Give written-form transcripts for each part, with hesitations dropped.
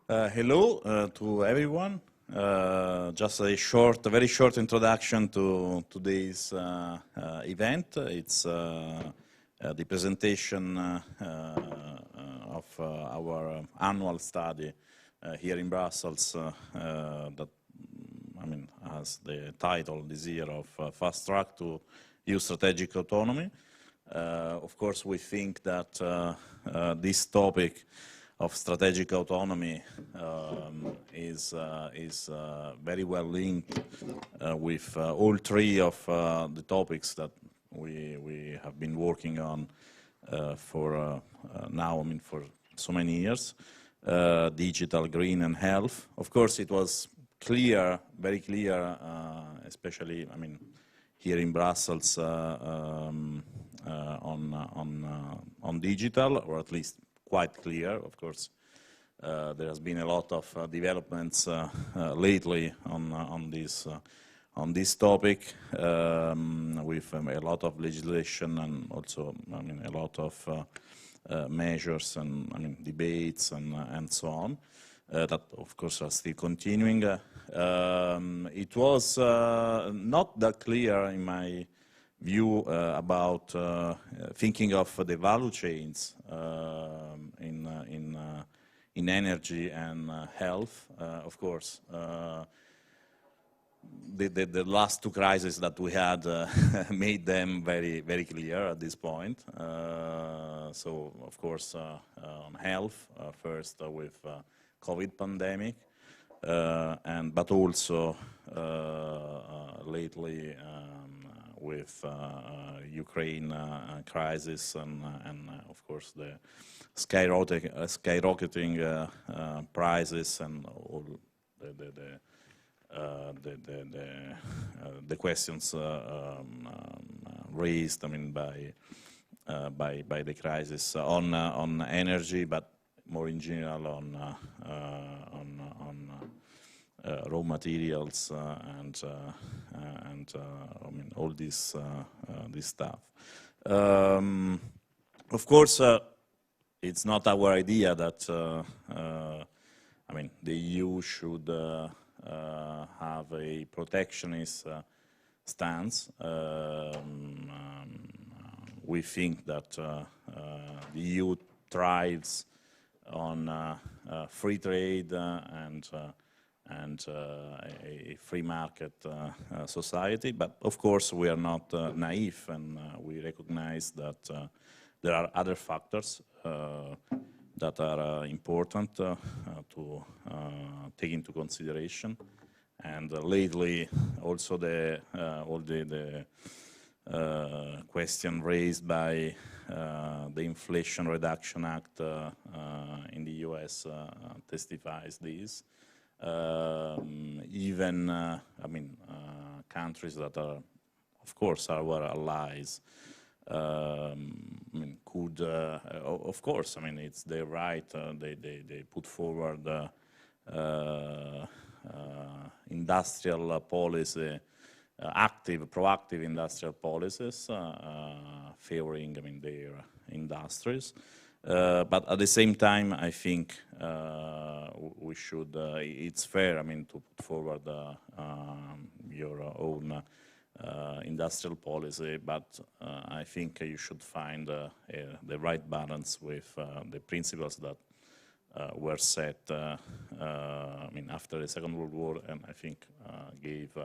Hello to everyone. Just a very short introduction to today's event. It's the presentation of our annual study here in Brussels that has the title this year of Fast Track to EU Strategic Autonomy. Of course, we think that this topic of strategic autonomy is very well linked with all three of the topics that we have been working on for for so many years, digital, green, and health. Of course, it was clear, very clear, especially here in Brussels on digital, or at least quite clear. Of course, there has been a lot of developments lately on this topic, with a lot of legislation and also a lot of measures and debates and so on that of course are still continuing. It was not that clear in my view about thinking of the value chains in energy and health. Of course, the last two crises that we had made them very clear at this point. So, of course, on health, first with COVID pandemic, but also lately with Ukraine crisis and of course the skyrocketing prices and all the questions raised by the crisis on energy, but more in general on raw materials and all this stuff. Of course, it's not our idea that the EU should have a protectionist stance. We think that the EU thrives on free trade and a free market society, but of course we are not naive, and we recognize that there are other factors that are important to take into consideration. And lately, also all the question raised by the Inflation Reduction Act in the US testifies this. Even countries that are, of course, our allies, could, of course, it's their right. They put forward industrial policy, proactive industrial policies favoring, their industries. But at the same time, I think we should. It's fair, to put forward your own industrial policy, but I think you should find the right balance with the principles that were set after the Second World War, and I think gave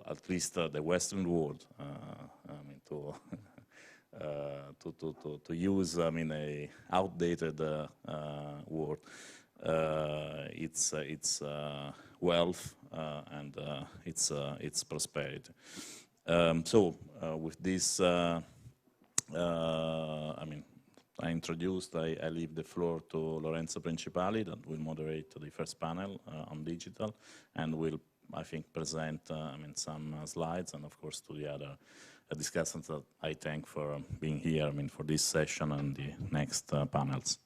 at least the Western world to use a outdated word, its wealth and its prosperity. So with this, I introduced. I leave the floor to Lorenzo Principali, that will moderate the first panel on digital, and will, I think, present some slides, and of course to the other discussants that I thank for being here, for this session and the next panels.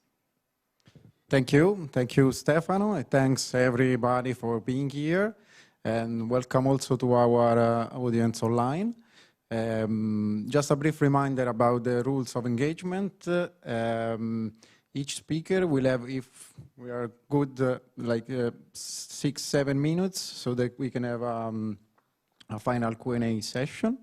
Thank you, Stefano. And thanks everybody for being here, and welcome also to our audience online. Just a brief reminder about the rules of engagement. Each speaker will have, if we are good, like 6-7 minutes, so that we can have a final Q&A session.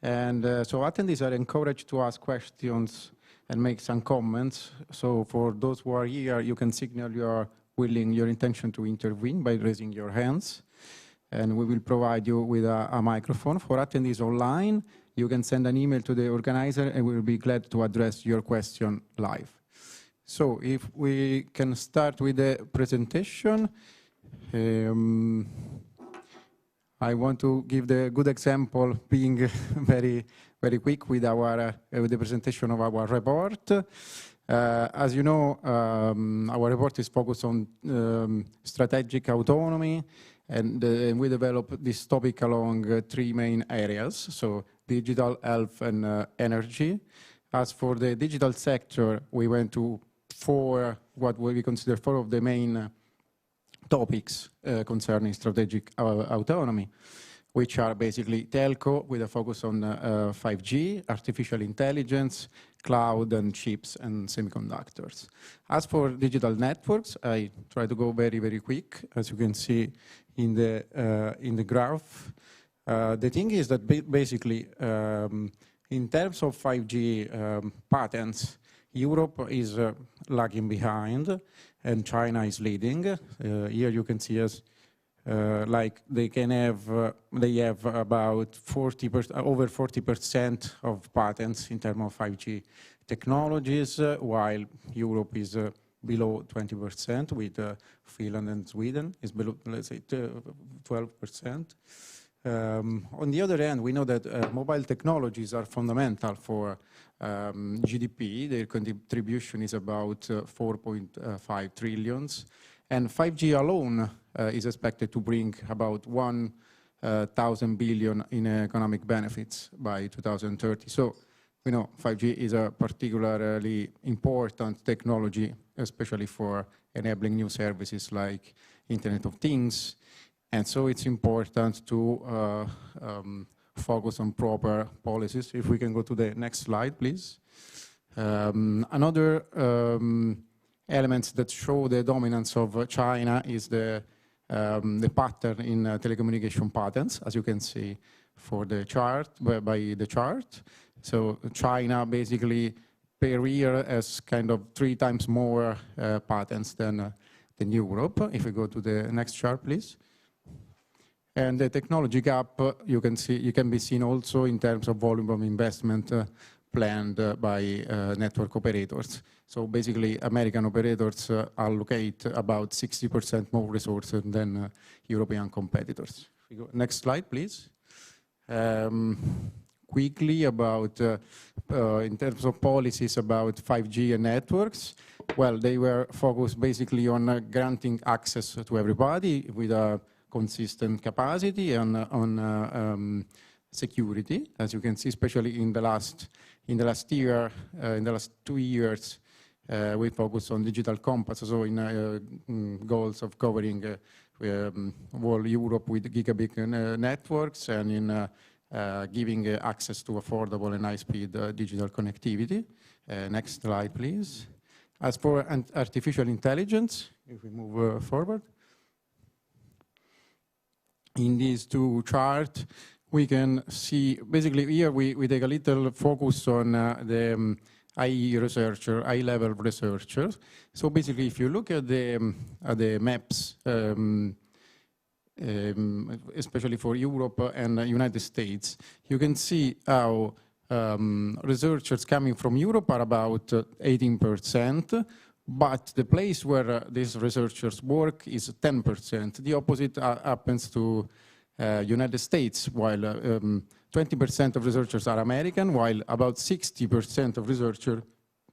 And so attendees are encouraged to ask questions and make some comments. So for those who are here, you can signal your intention to intervene by raising your hands. And we will provide you with a microphone. For attendees online, you can send an email to the organizer and we'll be glad to address your question live. So if we can start with the presentation, I want to give the good example, being very quick with with the presentation of our report. As you know, our report is focused on strategic autonomy, and we develop this topic along 3 main areas, so digital, health, and energy. As for the digital sector, we went to what we consider 4 of the main topics concerning strategic autonomy, which are basically telco with a focus on 5G, artificial intelligence, cloud and chips and semiconductors. As for digital networks, I try to go very quick, as you can see in the graph. The thing is that basically, in terms of 5G patents, Europe is lagging behind, and China is leading. Here you can see as like they have about 40%, over 40% of patents in terms of 5G technologies, while Europe is below 20%, with Finland and Sweden is below, let's say, 12%. On the other hand, we know that mobile technologies are fundamental for GDP. Their contribution is about 4.5 trillions. And 5G alone is expected to bring about 1,000 billion in economic benefits by 2030. So, we know 5G is a particularly important technology, especially for enabling new services like Internet of Things. And so it's important to focus on proper policies. If we can go to the next slide, please. Another elements that show the dominance of China is the pattern in telecommunication patents, as you can see for the chart, by the chart. So China basically per year has kind of 3 times more patents than Europe. If we go to the next chart, please. And the technology gap, you can be seen also in terms of volume of investment planned by network operators. So basically, American operators allocate about 60% more resources than European competitors. Next slide, please. Quickly about, in terms of policies about 5G and networks, well, they were focused basically on granting access to everybody with a consistent capacity and on security, as you can see, especially in the last year, in the last 2 years, we focus on digital compass, so in goals of covering whole Europe with gigabit networks, and in giving access to affordable and high-speed digital connectivity. Next slide, please. As for artificial intelligence, if we move forward. In these 2 charts, we can see, basically here we take a little focus on the high-level researchers. So basically, if you look at the maps, especially for Europe and the United States, you can see how researchers coming from Europe are about 18%, but the place where these researchers work is 10%. The opposite happens to United States, while 20% of researchers are American, while about 60% of researchers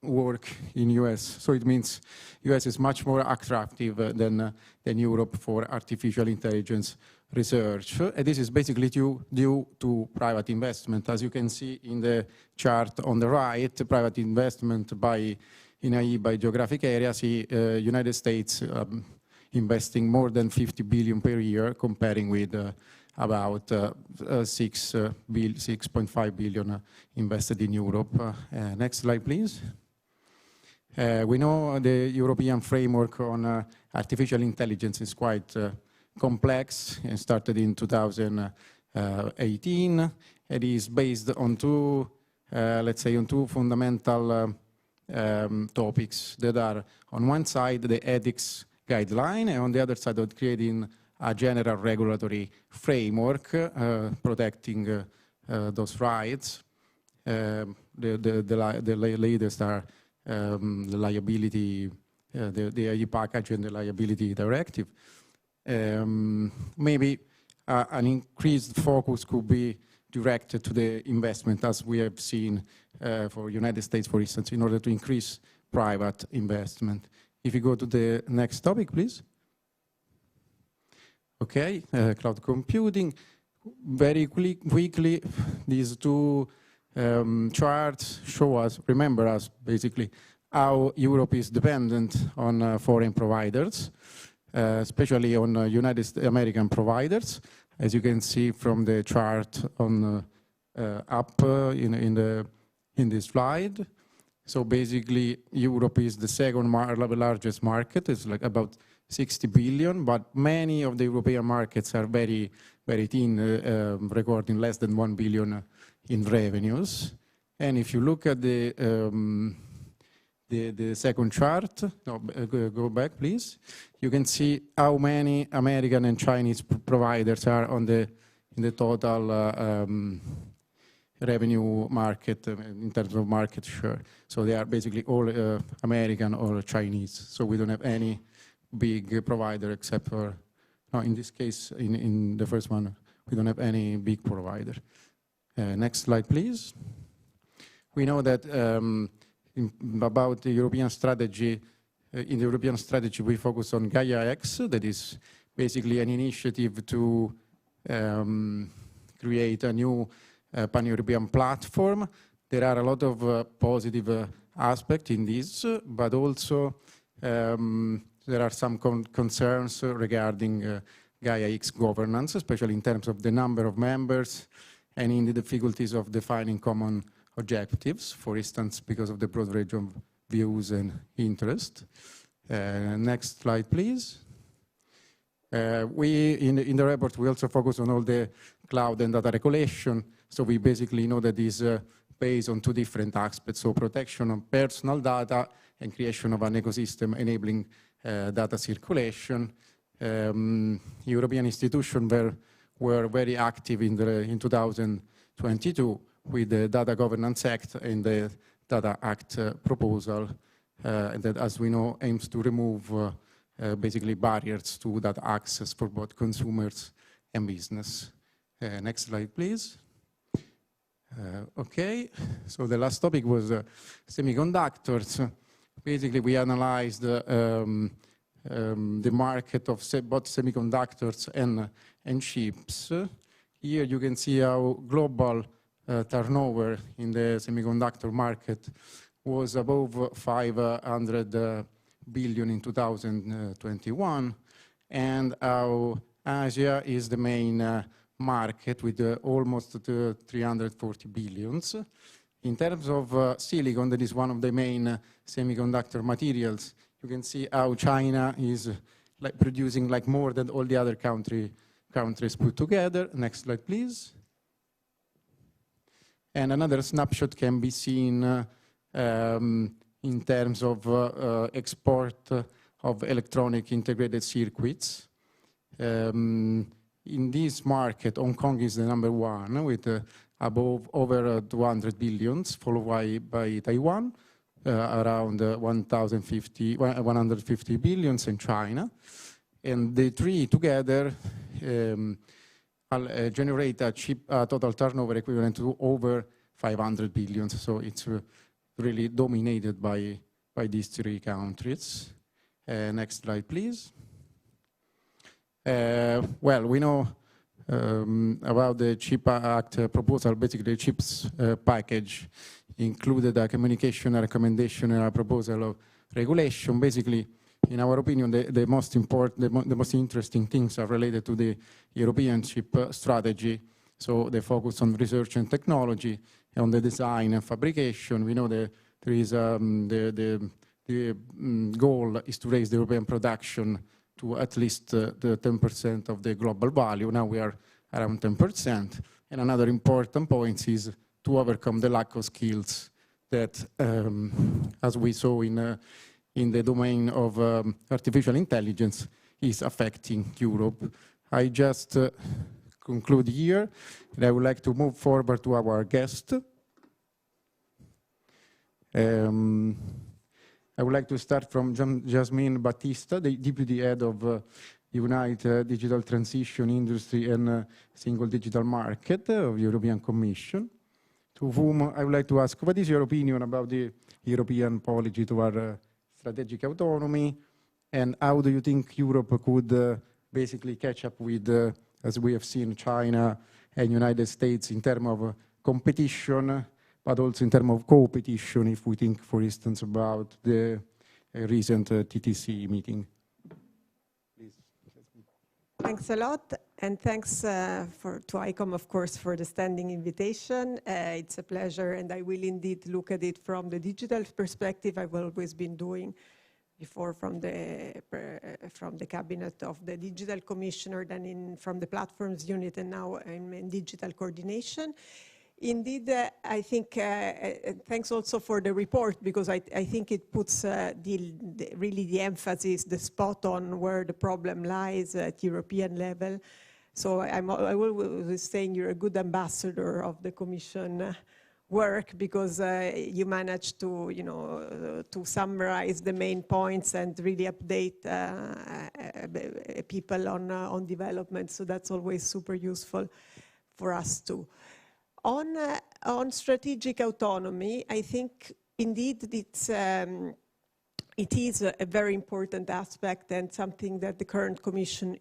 work in US. So it means US is much more attractive than Europe for artificial intelligence research. And this is basically due to private investment. As you can see in the chart on the right, private investment by geographic area, see United States investing more than 50 billion per year, comparing with about 6.5 billion invested in Europe. Next slide, please. We know the European framework on artificial intelligence is quite complex and started in 2018. It is based on two, let's say, on two fundamental topics that are, on one side, the ethics guideline, and on the other side, of creating a general regulatory framework protecting those rights. The latest are the liability, the AI package and the liability directive. Maybe an increased focus could be directed to the investment, as we have seen for United States, for instance, in order to increase private investment. If you go to the next topic, please. Okay, cloud computing. Very quickly, these two charts show us, remember us, basically, how Europe is dependent on foreign providers, especially on United American providers, as you can see from the chart on up in this slide. So basically, Europe is the second largest market. It's like about 60 billion, but many of the European markets are very, very thin, recording less than 1 billion in revenues. And if you look at the second chart, no, go back, please. You can see how many American and Chinese providers are on in the total revenue market in terms of market share. So they are basically all American or Chinese. So we don't have any big provider except for, no, in this case, in the first one, we don't have any big provider. Next slide, please. We know that about the European strategy, in the European strategy, we focus on Gaia X, that is basically an initiative to create a new pan-European platform. There are a lot of positive aspects in this, but also there are some concerns regarding Gaia X governance, especially in terms of the number of members and in the difficulties of defining common objectives, for instance, because of the broad range of views and interest. Next slide, please. In the report, we also focus on all the cloud and data regulation. So we basically know that is based on two different aspects. So protection of personal data and creation of an ecosystem enabling data circulation. European institutions were very active in 2022 with the Data Governance Act and the Data Act proposal that, as we know, aims to remove basically barriers to data access for both consumers and business. Next slide, please. Okay, so the last topic was semiconductors. Basically, we analyzed the market of both semiconductors and chips. Here you can see how global turnover in the semiconductor market was above 500 billion in 2021, and how Asia is the main market with almost 340 billions. In terms of silicon, that is one of the main semiconductor materials, you can see how China is producing more than all the other countries put together. Next slide, please. And another snapshot can be seen in terms of export of electronic integrated circuits. In this market, Hong Kong is the number one with over 200 billions, followed by Taiwan, around 150 billions in China. And the three together generate a total turnover equivalent to over 500 billions. So it's really dominated by these three countries. Next slide, please. Well, we know about the CHIP Act proposal. Basically, the CHIPS package included a communication, a recommendation, and a proposal of regulation. Basically, in our opinion, the most important, the most interesting things are related to the European CHIP strategy. So they focus on research and technology, on the design and fabrication. We know that there is the the goal is to raise the European production to at least the 10% of the global value. Now we are around 10%. And another important point is to overcome the lack of skills that, as we saw in the domain of artificial intelligence, is affecting Europe. I just conclude here, and I would like to move forward to our guest. I would like to start from Jasmine Battista, the Deputy Head of Unite Digital Transition Industry and Single Digital Market of European Commission, to whom I would like to ask, what is your opinion about the European policy toward strategic autonomy, and how do you think Europe could basically catch up with, as we have seen, China and United States in terms of competition, but also in terms of co-petition, if we think, for instance, about the recent TTC meeting? Please. Thanks a lot, and thanks to ICOM, of course, for the standing invitation. It's a pleasure, and I will indeed look at it from the digital perspective I've always been doing before from the cabinet of the digital commissioner, then from the platforms unit, and now I'm in digital coordination. Indeed, I think, thanks also for the report, because I think it puts really the emphasis, the spot on where the problem lies at European level. So I was saying you're a good ambassador of the Commission work, because you managed to, to summarize the main points and really update people on development. So that's always super useful for us too. On strategic autonomy, I think indeed it is a very important aspect and something that the current Commission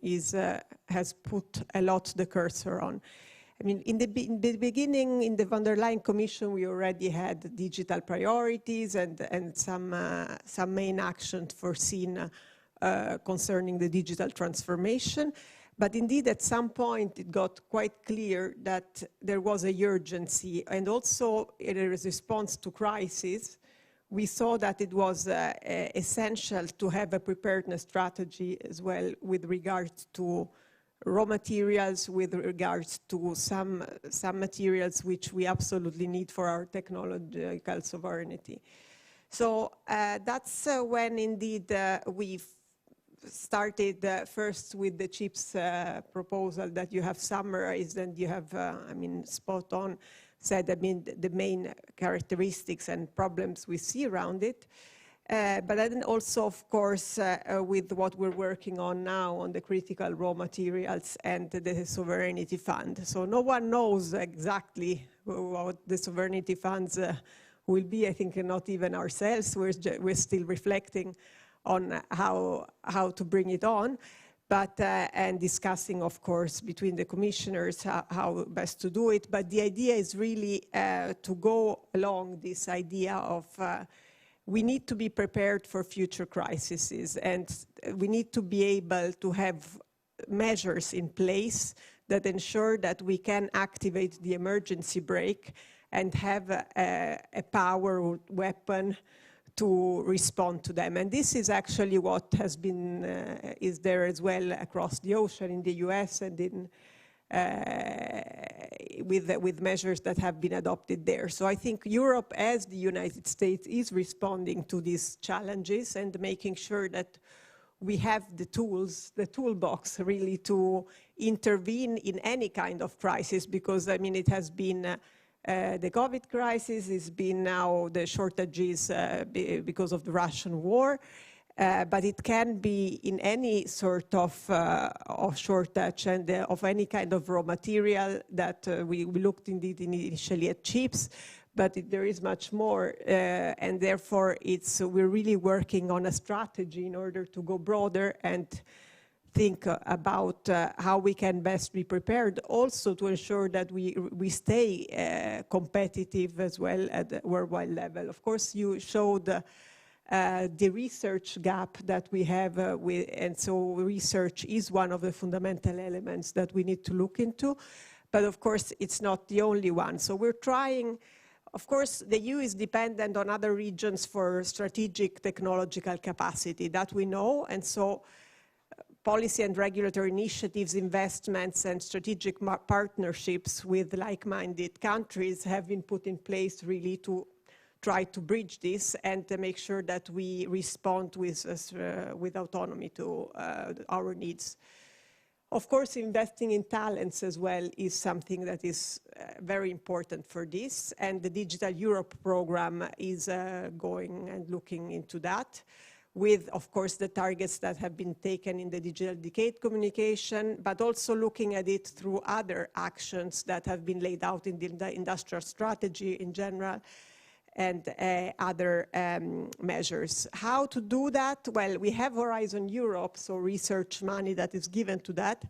has put a lot the cursor on. I mean, in the beginning, in the von der Leyen Commission, we already had digital priorities and some main actions foreseen concerning the digital transformation. But indeed, at some point, it got quite clear that there was a urgency, and also in a response to crisis, we saw that it was essential to have a preparedness strategy as well with regards to raw materials, with regards to some materials which we absolutely need for our technological sovereignty. So that's when indeed we've started first with the CHIPS proposal that you have summarized, and you have, spot on said, the main characteristics and problems we see around it. But then also, of course, with what we're working on now on the critical raw materials and the sovereignty fund. So no one knows exactly what the sovereignty funds will be. I think not even ourselves. We're still reflecting on how to bring it on, but and discussing, of course, between the commissioners how best to do it. But the idea is really to go along this idea of we need to be prepared for future crises, and we need to be able to have measures in place that ensure that we can activate the emergency brake and have a power weapon to respond to them. And this is actually what has been, is there as well across the ocean in the US and in, with measures that have been adopted there. So I think Europe, as the United States, is responding to these challenges and making sure that we have the tools, the toolbox really to intervene in any kind of crisis, because I mean it has been the COVID crisis, has been now the shortages because of the Russian war, but it can be in any sort of shortage and of any kind of raw material that we looked indeed initially at chips, but there is much more, and therefore we're really working on a strategy in order to go broader and think about how we can best be prepared, also to ensure that we stay competitive as well at the worldwide level. Of course, you showed the research gap that we have, and so research is one of the fundamental elements that we need to look into. But of course, it's not the only one. So we're trying Of course, the EU is dependent on other regions for strategic technological capacity, that we know, and so policy and regulatory initiatives, investments, and strategic partnerships with like-minded countries have been put in place really to try to bridge this and to make sure that we respond with autonomy to our needs. Of course, investing in talents as well is something that is very important for this, and the Digital Europe program is going and looking into that, with, of course, the targets that have been taken in the Digital Decade communication, but also looking at it through other actions that have been laid out in the industrial strategy in general, and other measures. How to do that? Well, we have Horizon Europe, so research money that is given to that.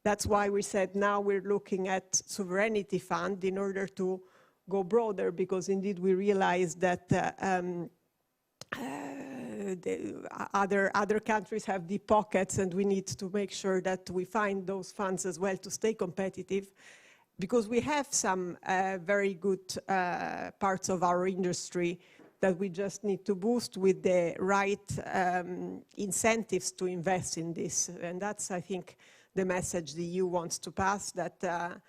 That's why we said now we're looking at sovereignty fund in order to go broader, because indeed we realize that other countries have deep pockets, and we need to make sure that we find those funds as well to stay competitive, because we have some very good parts of our industry that we just need to boost with the right incentives to invest in this. And that's, I think, the message the EU wants to pass, that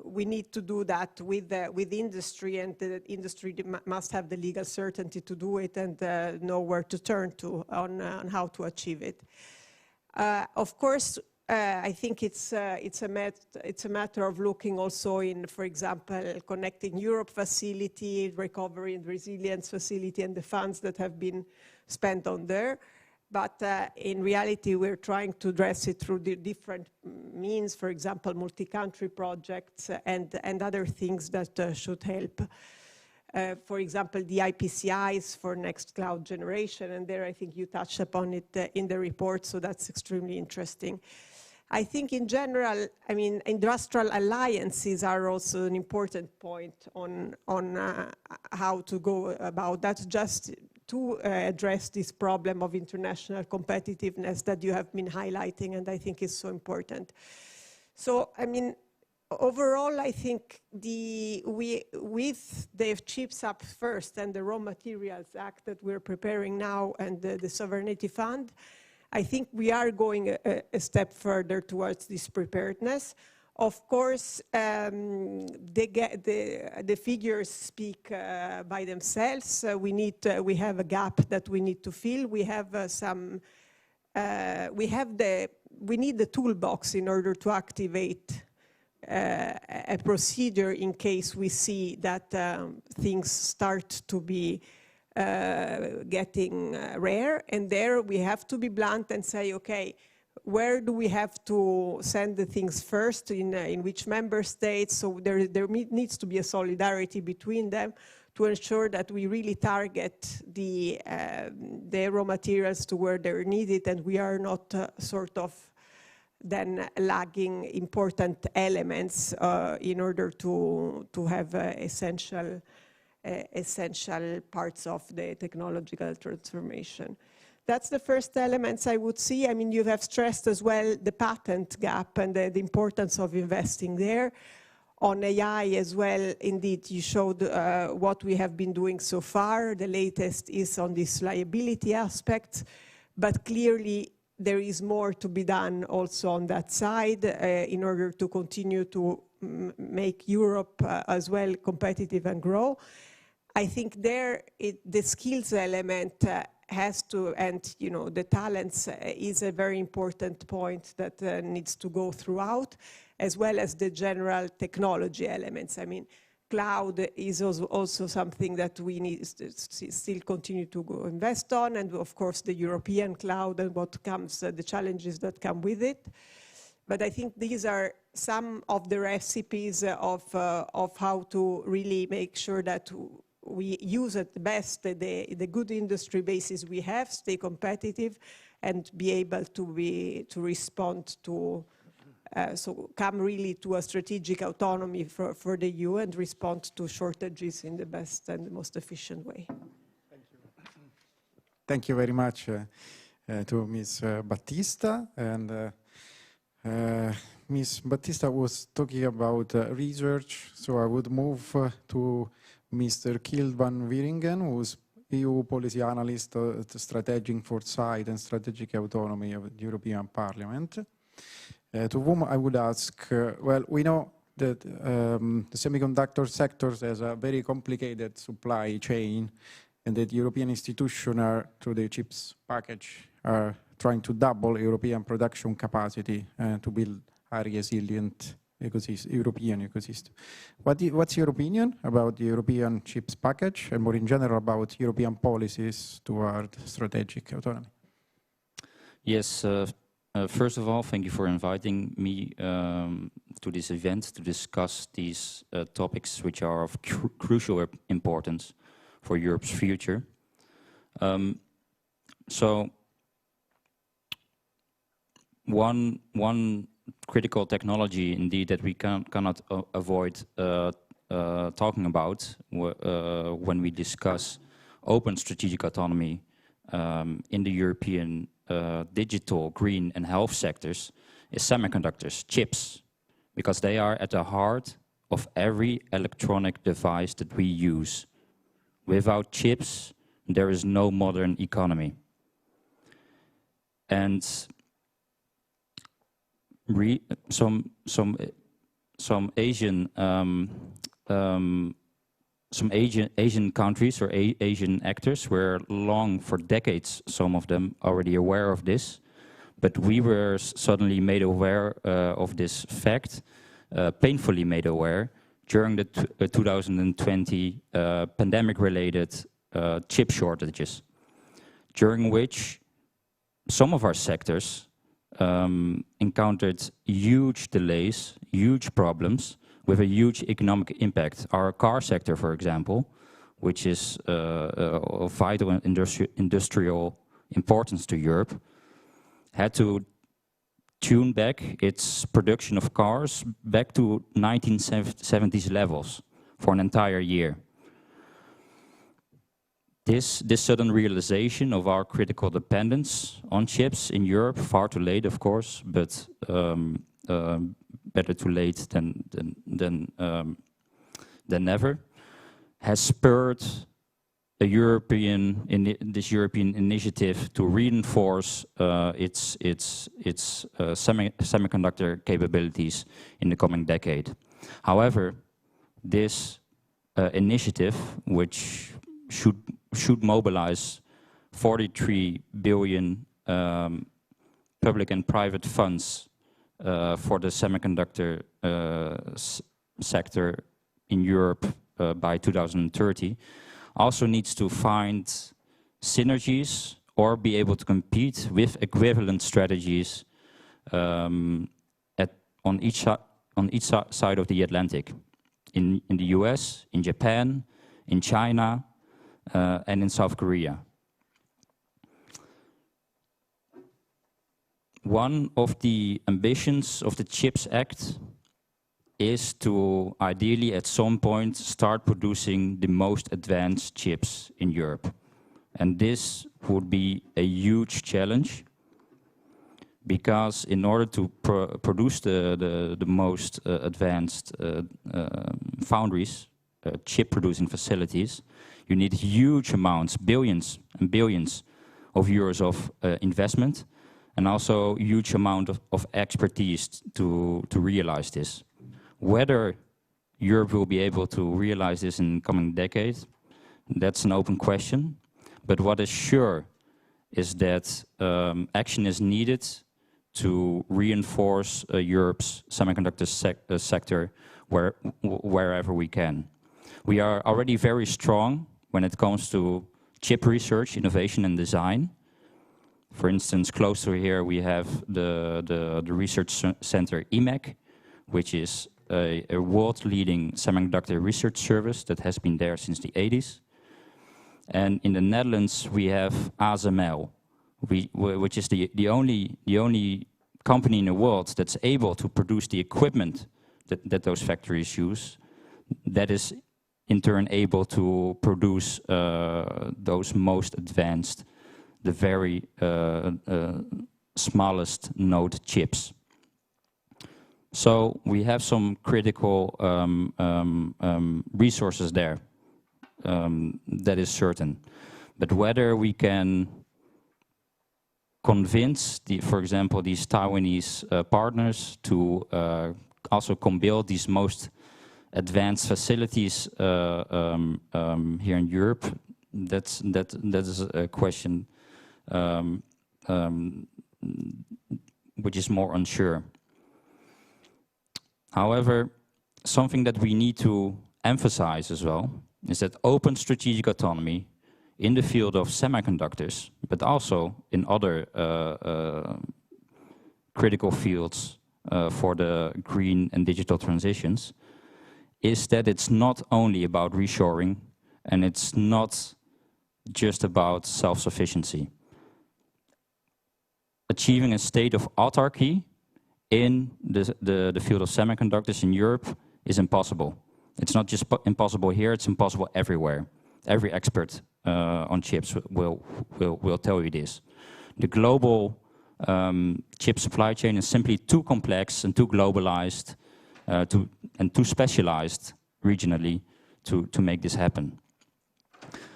we need to do that with industry, and the industry must have the legal certainty to do it and know where to turn to on how to achieve it. Of course, I think it's a matter of looking also in, for example, Connecting Europe facility, Recovery and Resilience facility, and the funds that have been spent on there. But in reality, we're trying to address it through the different means, for example, multi-country projects and other things that should help. For example, the IPCIs for next cloud generation, and there I think you touched upon it in the report, so that's extremely interesting. I think in general, I mean, industrial alliances are also an important point on how to go about that, just to address this problem of international competitiveness that you have been highlighting, and I think is so important. So, I mean, overall, I think with the Chips Up First and the Raw Materials Act that we're preparing now, and the Sovereignty Fund, I think we are going a step further towards this preparedness. Of course, the figures speak by themselves. We need we have a gap that we need to fill. We have we need the toolbox in order to activate a procedure in case we see that things start to be getting rare, and there we have to be blunt and say, okay, where do we have to send the things first, in which member states? So there needs to be a solidarity between them to ensure that we really target the raw materials to where they're needed, and we are not sort of then lagging important elements in order to have essential parts of the technological transformation. That's the first elements I would see. I mean, you have stressed as well the patent gap and the importance of investing there. On AI as well, indeed, you showed what we have been doing so far. The latest is on this liability aspect, but clearly there is more to be done also on that side in order to continue to make Europe as well competitive and grow. I think there the skills element has to, and you know, the talents is a very important point that needs to go throughout, as well as the general technology elements. I mean, cloud is also something that we need to still continue to invest on, and of course the European cloud and what comes, the challenges that come with it. But I think these are some of the recipes of how to really make sure that we use at the best the good industry bases we have, stay competitive, and be able to respond to, so come really to a strategic autonomy for the EU and respond to shortages in the best and the most efficient way. Thank you. Thank you very much to Ms. Battista. And Ms. Battista was talking about research, so I would move to Mr. Kiel van Wieringen, who's EU policy analyst at Strategic Foresight and Strategic Autonomy of the European Parliament, to whom I would ask, well, we know that the semiconductor sector has a very complicated supply chain, and that European institutions are, through the CHIPS package, are trying to double European production capacity to build a resilient European ecosystem. What's your opinion about the European CHIPS package, and more in general about European policies toward strategic autonomy? Yes, first of all, thank you for inviting me to this event to discuss these topics which are of crucial importance for Europe's future. So one critical technology indeed that we cannot avoid talking about when we discuss open strategic autonomy in the European digital, green and health sectors is semiconductors, chips, because they are at the heart of every electronic device that we use. Without chips, there is no modern economy. And some Asian countries or Asian actors were long, for decades, some of them already aware of this, but we were suddenly made aware of this fact, painfully made aware, during the 2020 pandemic-related chip shortages, during which some of our sectors encountered huge delays, huge problems, with a huge economic impact. Our car sector, for example, which is of vital industrial importance to Europe, had to tune back its production of cars back to 1970s levels for an entire year. This sudden realization of our critical dependence on chips in Europe, far too late, of course, but better too late than never, has spurred a this European initiative to reinforce its semiconductor capabilities in the coming decade. However, this initiative, which should mobilize 43 billion public and private funds for the semiconductor sector in Europe by 2030, also needs to find synergies or be able to compete with equivalent strategies on each side of the Atlantic, in the US, in Japan, in China, and in South Korea. One of the ambitions of the CHIPS Act is to ideally at some point start producing the most advanced chips in Europe. And this would be a huge challenge, because in order to produce the most advanced foundries, chip producing facilities, you need huge amounts, billions and billions of euros of investment, and also huge amount of expertise to realize this. Whether Europe will be able to realize this in the coming decade, that's an open question. But what is sure is that action is needed to reinforce Europe's semiconductor sector wherever we can. We are already very strong when it comes to chip research, innovation and design. For instance, close to here we have the research center IMEC, which is a world-leading semiconductor research service that has been there since the 80s. And in the Netherlands we have ASML, which is the only company in the world that's able to produce the equipment that those factories use, that is in turn able to produce those most advanced, the very smallest node chips. So we have some critical resources there that is certain. But whether we can convince, for example, these Taiwanese partners to also build these most advanced facilities here in Europe, that is a question which is more unsure. However, something that we need to emphasize as well is that open strategic autonomy in the field of semiconductors, but also in other critical fields for the green and digital transitions, is that it's not only about reshoring and it's not just about self-sufficiency. Achieving a state of autarky in the field of semiconductors in Europe is impossible. It's not just impossible here, it's impossible everywhere. Every expert on chips will tell you this. The global chip supply chain is simply too complex and too globalized and too specialized regionally to make this happen.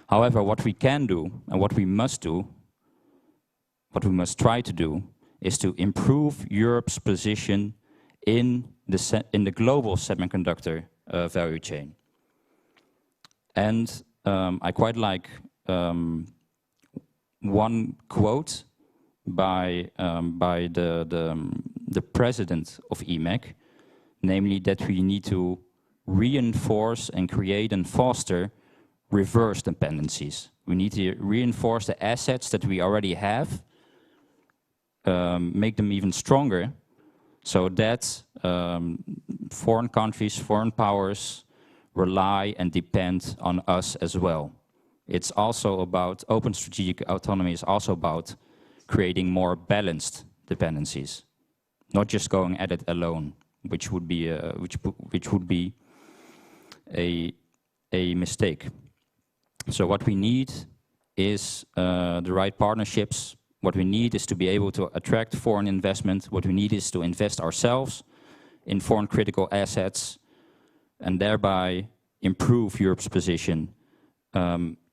However, what we can do and what we must do, what we must try to do, is to improve Europe's position in the global semiconductor value chain. And I quite like one quote by the president of EMEC, namely that we need to reinforce and create and foster reverse dependencies. We need to reinforce the assets that we already have, make them even stronger, so that foreign countries, foreign powers rely and depend on us as well. It's also about, open strategic autonomy is also about creating more balanced dependencies, not just going at it alone, which would be a mistake. So what we need is the right partnerships. What we need is to be able to attract foreign investment. What we need is to invest ourselves in foreign critical assets and thereby improve Europe's position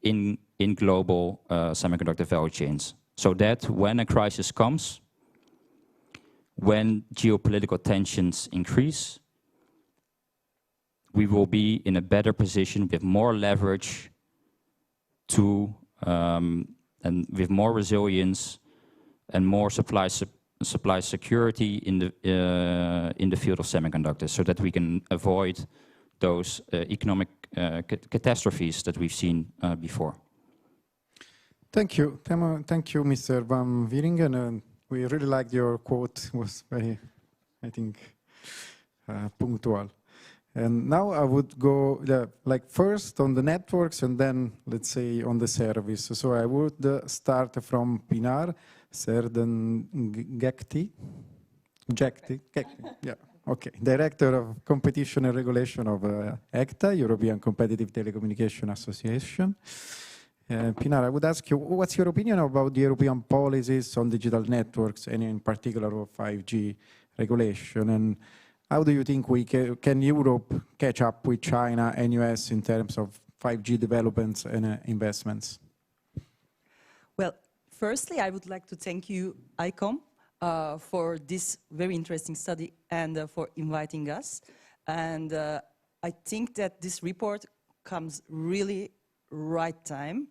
in global semiconductor value chains. So that when a crisis comes, when geopolitical tensions increase, we will be in a better position with more leverage to and with more resilience and more supply security in the field of semiconductors, so that we can avoid those economic catastrophes that we've seen before. Thank you. Thank you, Mr. Van Wieringen. We really liked your quote. It was very, I think, punctual. And now I would go like first on the networks and then, let's say, on the service. So I would start from Pinar Serdengekti. Yeah. Okay, Director of Competition and Regulation of ECTA, European Competitive Telecommunication Association. Pinar, I would ask you, what's your opinion about the European policies on digital networks and in particular of 5G regulation? And how do you think can Europe catch up with China and US in terms of 5G developments and investments? Well, firstly, I would like to thank you, ICOM, for this very interesting study and for inviting us. And I think that this report comes really right time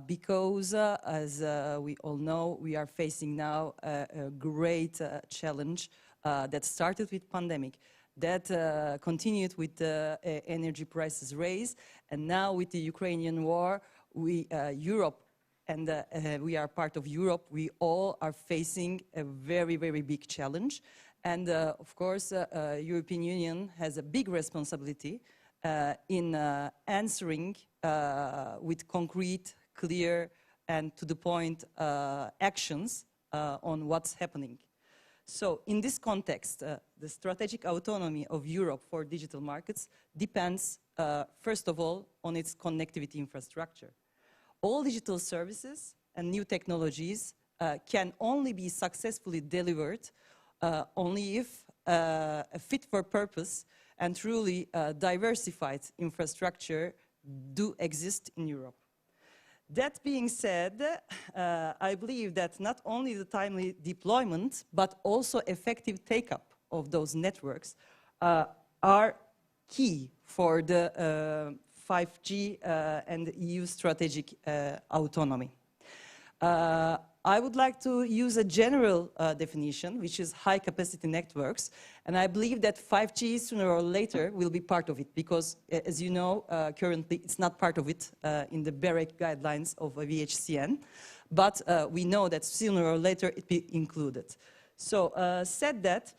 because, as we all know, we are facing now a great challenge that started with pandemic, that continued with the energy prices raise, and now with the Ukrainian war, Europe, and we are part of Europe, we all are facing a very, very big challenge. And of course, European Union has a big responsibility in answering with concrete, clear, and to the point actions on what's happening. So in this context, the strategic autonomy of Europe for digital markets depends, first of all, on its connectivity infrastructure. All digital services and new technologies can only be successfully delivered only if a fit for purpose and truly diversified infrastructure do exist in Europe. That being said, I believe that not only the timely deployment, but also effective take-up of those networks are key for the 5G and EU strategic autonomy. I would like to use a general definition, which is high-capacity networks, and I believe that 5G sooner or later will be part of it, because, as you know, currently it's not part of it in the BEREC guidelines of VHCN, but we know that sooner or later it will be included. So, said that,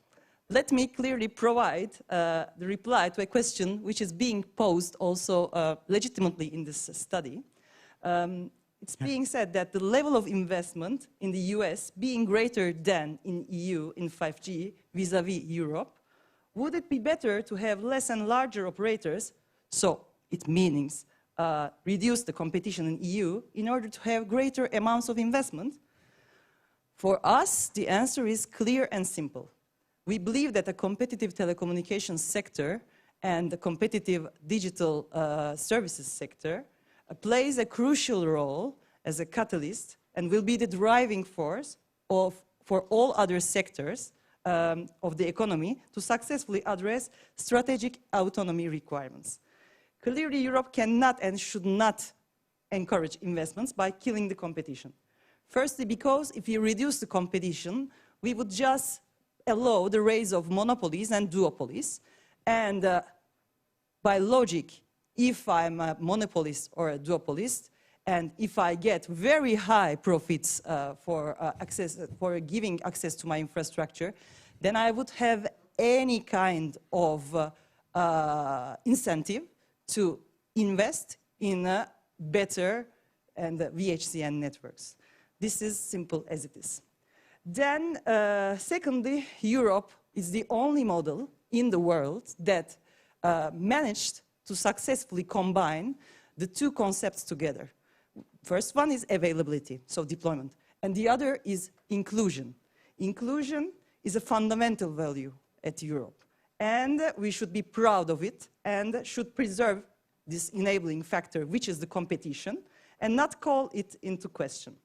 let me clearly provide the reply to a question which is being posed also legitimately in this study. It's being said that the level of investment in the US being greater than in EU in 5G vis-a-vis Europe, would it be better to have less and larger operators, so it means reduce the competition in EU in order to have greater amounts of investment? For us, the answer is clear and simple. We believe that a competitive telecommunications sector and the competitive digital services sector plays a crucial role as a catalyst and will be the driving force for all other sectors of the economy to successfully address strategic autonomy requirements. Clearly, Europe cannot and should not encourage investments by killing the competition. Firstly, because if you reduce the competition, we would just allow the rise of monopolies and duopolies. And by logic, if I'm a monopolist or a duopolist, and if I get very high profits for giving access to my infrastructure, then I would have any kind of incentive to invest in better and VHCN networks. This is simple as it is. Then, secondly, Europe is the only model in the world that managed to successfully combine the two concepts together. First one is availability, so deployment, and the other is inclusion. Inclusion is a fundamental value at Europe, and we should be proud of it and should preserve this enabling factor, which is the competition, and not call it into question.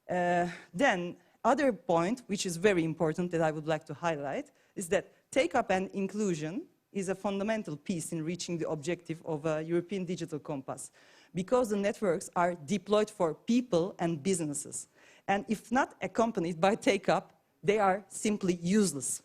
Then, other point, which is very important that I would like to highlight, is that take-up and inclusion is a fundamental piece in reaching the objective of a European Digital Compass, because the networks are deployed for people and businesses. And if not accompanied by take-up, they are simply useless.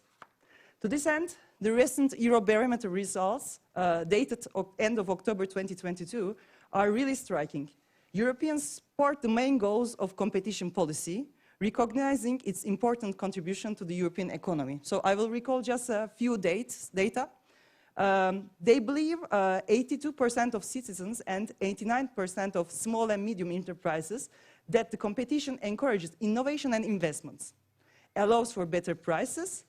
To this end, the recent Eurobarometer results, dated end of October 2022, are really striking. Europeans support the main goals of competition policy, recognizing its important contribution to the European economy. So I will recall just a few data. They believe 82% of citizens and 89% of small and medium enterprises that the competition encourages innovation and investments, allows for better prices,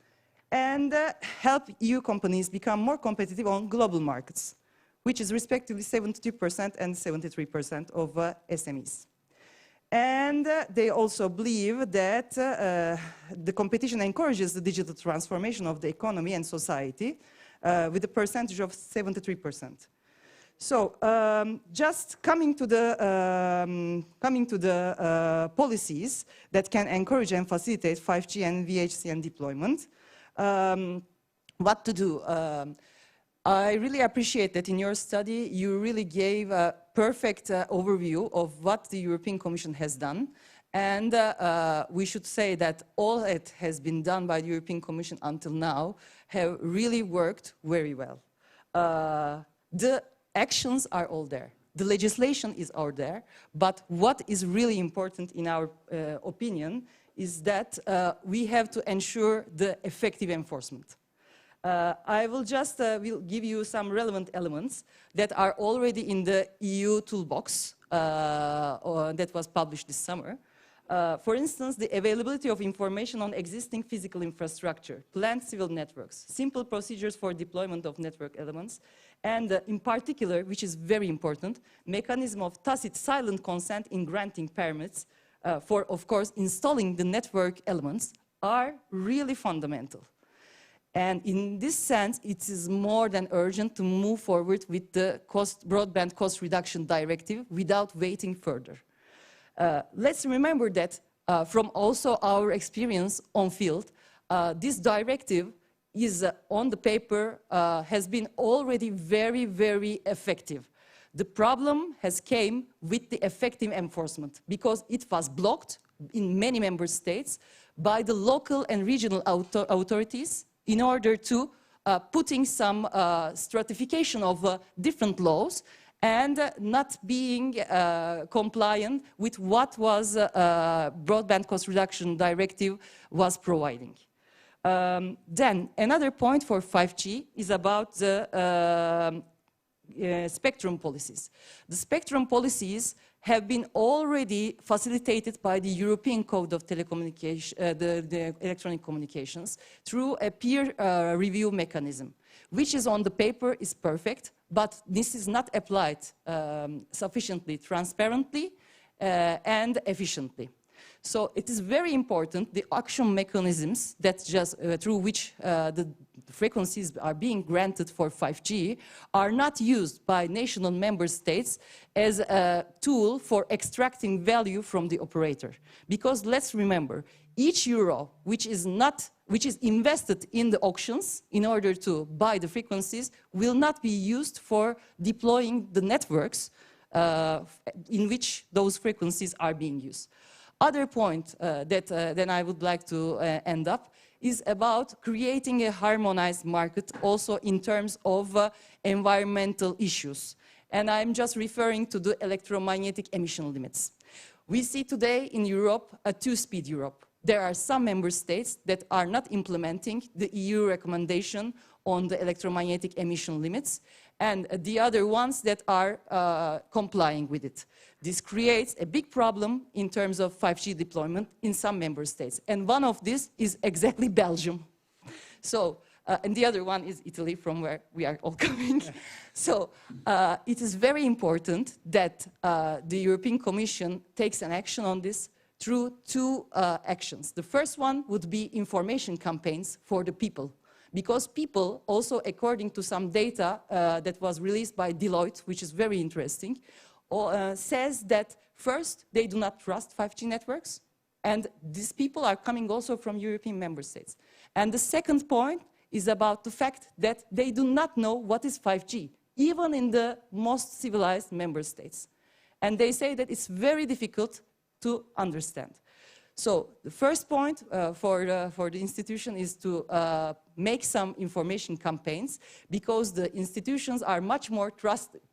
and help EU companies become more competitive on global markets, which is respectively 72% and 73% of SMEs. And they also believe that the competition encourages the digital transformation of the economy and society, with a percentage of 73%. So, just coming to the policies that can encourage and facilitate 5G and VHCN deployment, what to do? I really appreciate that in your study you really gave a perfect overview of what the European Commission has done. And we should say that all that has been done by the European Commission until now have really worked very well. The actions are all there. The legislation is all there. But what is really important in our opinion is that we have to ensure the effective enforcement. I will just will give you some relevant elements that are already in the EU toolbox that was published this summer. For instance, the availability of information on existing physical infrastructure, planned civil networks, simple procedures for deployment of network elements, and in particular, which is very important, mechanism of tacit silent consent in granting permits for, of course, installing the network elements are really fundamental. And in this sense, it is more than urgent to move forward with the broadband cost reduction directive without waiting further. Let's remember that from also our experience on field, this directive is on the paper, has been already very, very effective. The problem has came with the effective enforcement because it was blocked in many member states by the local and regional authorities in order to putting some stratification of different laws and not being compliant with what was broadband cost reduction directive was providing. Then another point for 5G is about the spectrum policies. The spectrum policies have been already facilitated by the European Code of Telecommunication, the Electronic Communications, through a peer review mechanism, which is on the paper is perfect, but this is not applied sufficiently transparently and efficiently. So it is very important, the action mechanisms that just through which the frequencies are being granted for 5G are not used by national member states as a tool for extracting value from the operator. Because let's remember, each euro which is invested in the auctions in order to buy the frequencies will not be used for deploying the networks in which those frequencies are being used. Other point that then I would like to end up is about creating a harmonized market also in terms of environmental issues. And I'm just referring to the electromagnetic emission limits. We see today in Europe a two-speed Europe. There are some member states that are not implementing the EU recommendation on the electromagnetic emission limits, and the other ones that are complying with it. This creates a big problem in terms of 5G deployment in some member states. And one of these is exactly Belgium. So, and the other one is Italy, from where we are all coming. So it is very important that the European Commission takes an action on this through two actions. The first one would be information campaigns for the people. Because people, also according to some data that was released by Deloitte, which is very interesting, says that first, they do not trust 5G networks, and these people are coming also from European member states. And the second point is about the fact that they do not know what is 5G, even in the most civilized member states. And they say that it's very difficult to understand. So the first point for the institution is to make some information campaigns, because the institutions are much more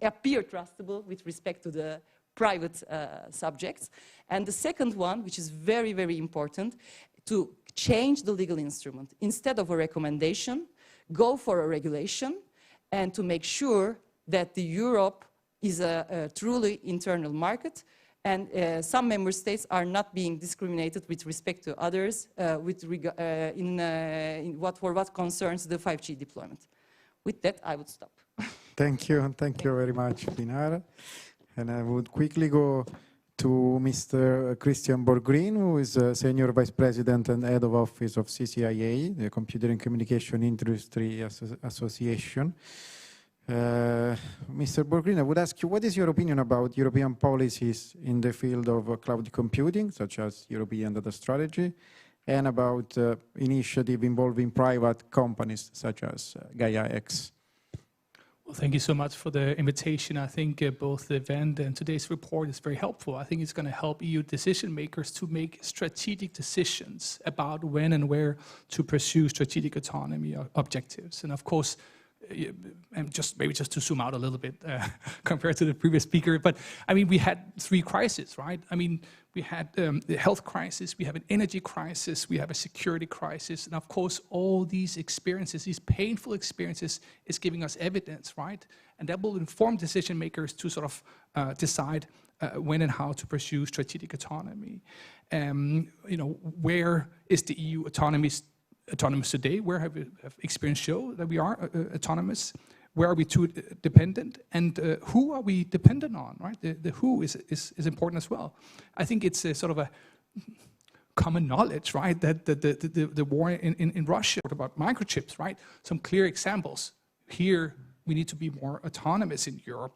appear trustable with respect to the private subjects. And the second one, which is very, very important, to change the legal instrument. Instead of a recommendation, go for a regulation, and to make sure that the Europe is a truly internal market, and some member states are not being discriminated with respect to others for what concerns the 5G deployment. With that, I would stop. Thank you, and thank you very much, Pinar. And I would quickly go to Mr. Christian Borgrin, who is Senior Vice President and Head of Office of CCIA, the Computer and Communication Industry Association. Mr. Borgrin, I would ask you, what is your opinion about European policies in the field of cloud computing, such as European Data Strategy, and about initiative involving private companies, such as Gaia-X? Well, thank you so much for the invitation. I think both the event and today's report is very helpful. I think it's going to help EU decision makers to make strategic decisions about when and where to pursue strategic autonomy objectives. And of course, and maybe just to zoom out a little bit compared to the previous speaker, but I mean, we had three crises, right? I mean, we had the health crisis, we have an energy crisis, we have a security crisis, and of course, all these experiences, these painful experiences, is giving us evidence, right? And that will inform decision makers to sort of decide when and how to pursue strategic autonomy. You know, where is the EU autonomous today? Where have experience show that we are autonomous? Where are we too dependent? And who are we dependent on, right? The who is important as well. I think it's a sort of a common knowledge, right? That the war in Russia, about microchips, right? Some clear examples. Here, we need to be more autonomous in Europe.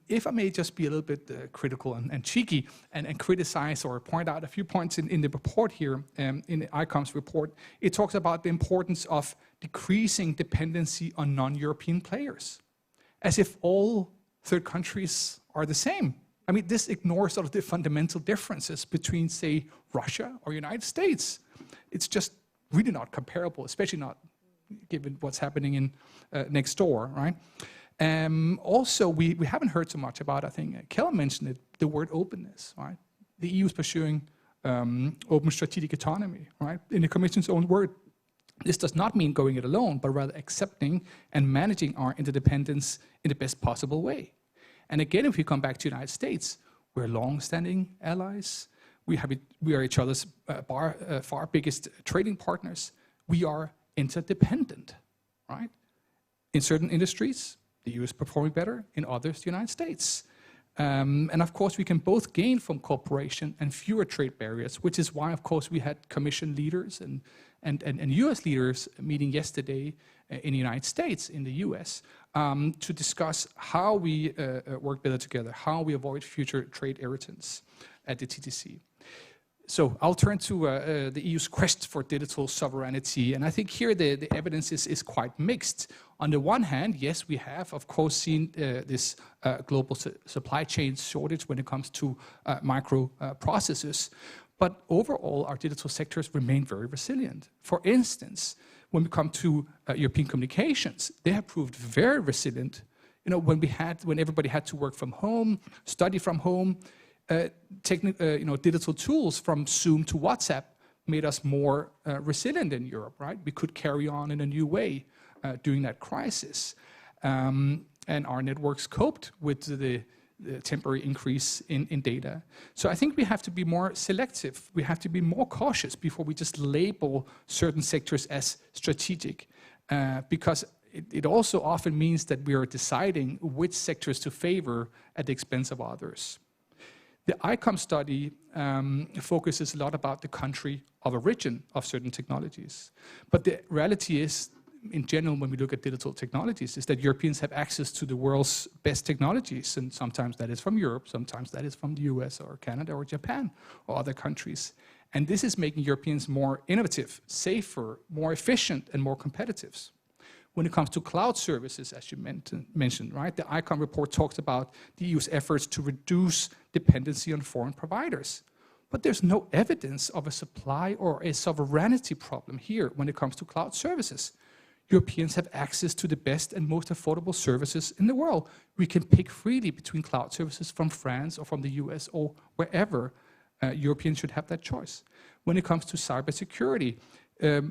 If I may just be a little bit critical and cheeky and criticize or point out a few points in the report here, in the ICOM's report, it talks about the importance of decreasing dependency on non-European players, as if all third countries are the same. I mean, this ignores sort of the fundamental differences between, say, Russia or United States. It's just really not comparable, especially not given what's happening in next door, right? Also, we haven't heard so much about, I think Kjell mentioned it, the word openness, right? The EU is pursuing open strategic autonomy, right? In the Commission's own word, this does not mean going it alone, but rather accepting and managing our interdependence in the best possible way. And again, if we come back to the United States, we're long-standing allies. We are each other's far biggest trading partners. We are interdependent, right? In certain industries, the EU is performing better. In others, the United States. And of course, we can both gain from cooperation and fewer trade barriers, which is why, of course, we had Commission leaders and US leaders meeting yesterday in the United States, in the US, to discuss how we work better together, how we avoid future trade irritants at the TTC. So I'll turn to the EU's quest for digital sovereignty, and I think here the evidence is quite mixed. On the one hand, yes, we have, of course, seen this global supply chain shortage when it comes to microprocessors, but overall, our digital sectors remain very resilient. For instance, when we come to European communications, they have proved very resilient. You know, when everybody had to work from home, study from home, digital tools from Zoom to WhatsApp made us more resilient in Europe, right? We could carry on in a new way during that crisis. And our networks coped with the temporary increase in data. So I think we have to be more selective. We have to be more cautious before we just label certain sectors as strategic, because it also often means that we are deciding which sectors to favor at the expense of others. The ICOM study focuses a lot about the country of origin of certain technologies. But the reality is, in general, when we look at digital technologies, is that Europeans have access to the world's best technologies, and sometimes that is from Europe, sometimes that is from the US or Canada or Japan or other countries. And this is making Europeans more innovative, safer, more efficient, and more competitive. When it comes to cloud services, as you mentioned, right, the ICOM report talks about the EU's efforts to reduce dependency on foreign providers. But there's no evidence of a supply or a sovereignty problem here when it comes to cloud services. Europeans have access to the best and most affordable services in the world. We can pick freely between cloud services from France or from the US or wherever. Europeans should have that choice. When it comes to cybersecurity,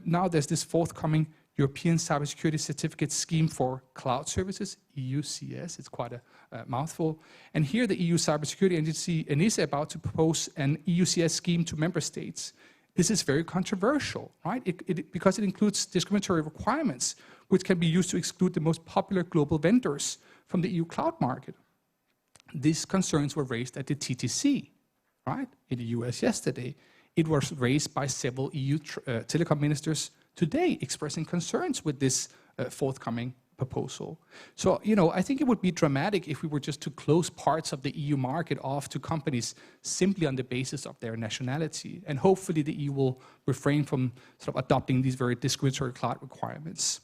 now there's this forthcoming European Cybersecurity Certificate Scheme for Cloud Services, EUCS, it's quite a mouthful. And here the EU Cybersecurity Agency, ENISA, about to propose an EUCS scheme to member states. This is very controversial, right? Because it includes discriminatory requirements, which can be used to exclude the most popular global vendors from the EU cloud market. These concerns were raised at the TTC, right, in the US yesterday. It was raised by several EU telecom ministers today, expressing concerns with this forthcoming proposal. So, you know, I think it would be dramatic if we were just to close parts of the EU market off to companies simply on the basis of their nationality. And hopefully the EU will refrain from sort of adopting these very discriminatory cloud requirements.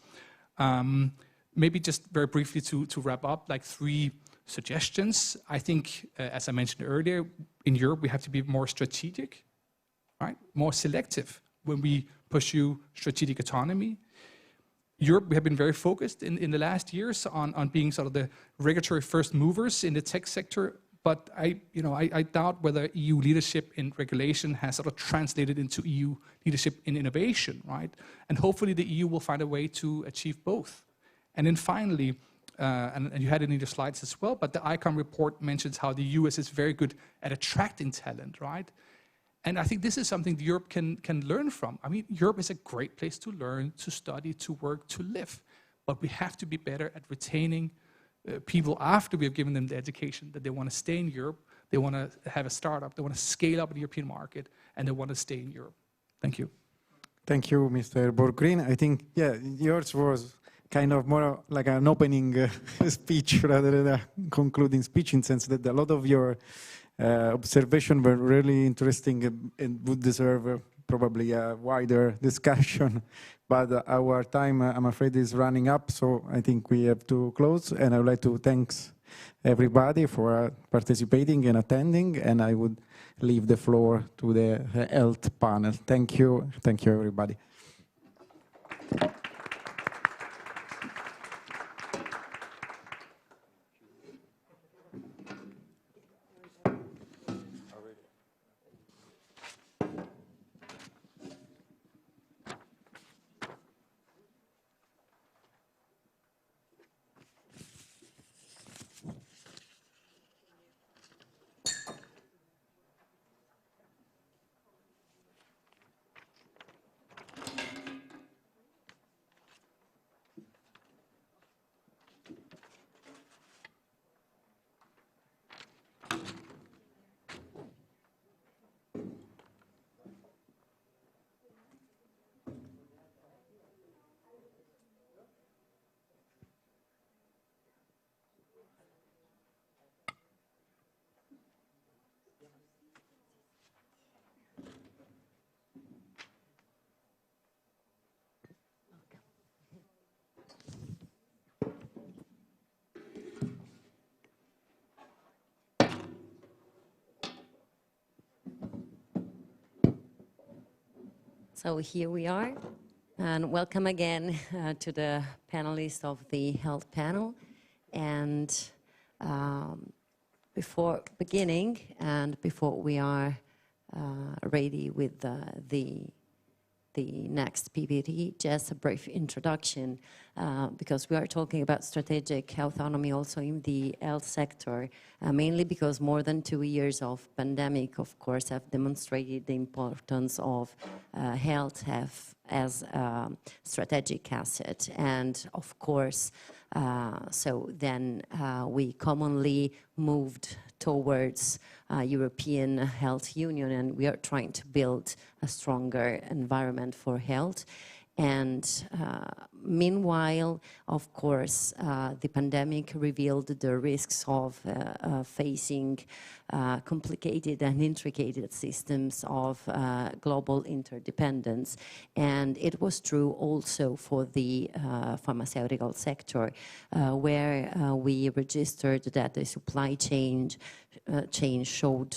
Maybe just very briefly to wrap up, like 3 suggestions. I think, as I mentioned earlier, in Europe we have to be more strategic, right? More selective when we pursue strategic autonomy. Europe, we have been very focused in the last years on being sort of the regulatory first movers in the tech sector, but I doubt whether EU leadership in regulation has sort of translated into EU leadership in innovation, right? And hopefully the EU will find a way to achieve both. And then finally, and you had it in your slides as well, but the ICOM report mentions how the US is very good at attracting talent, right? And I think this is something Europe can learn from. I mean, Europe is a great place to learn, to study, to work, to live. But we have to be better at retaining people after we have given them the education that they want to stay in Europe, they want to have a startup, they want to scale up in the European market, and they want to stay in Europe. Thank you. Thank you, Mr. Borgrin. I think, yeah, yours was kind of more like an opening speech rather than a concluding speech, in the sense that a lot of your observations were really interesting and would deserve probably a wider discussion. But our time, I'm afraid, is running up, so I think we have to close. And I would like to thank everybody for participating and attending, and I would leave the floor to the health panel. Thank you, everybody. So here we are, and welcome again to the panelists of the health panel. And before beginning, and before we are ready with the next PPT, just a brief introduction, because we are talking about strategic autonomy also in the health sector, mainly because more than 2 years of pandemic, of course, have demonstrated the importance of health as a strategic asset. And of course, so then we commonly moved towards European Health Union, and we are trying to build a stronger environment for health. And meanwhile, of course, the pandemic revealed the risks of facing complicated and intricate systems of global interdependence. And it was true also for the pharmaceutical sector, where we registered that the supply chain showed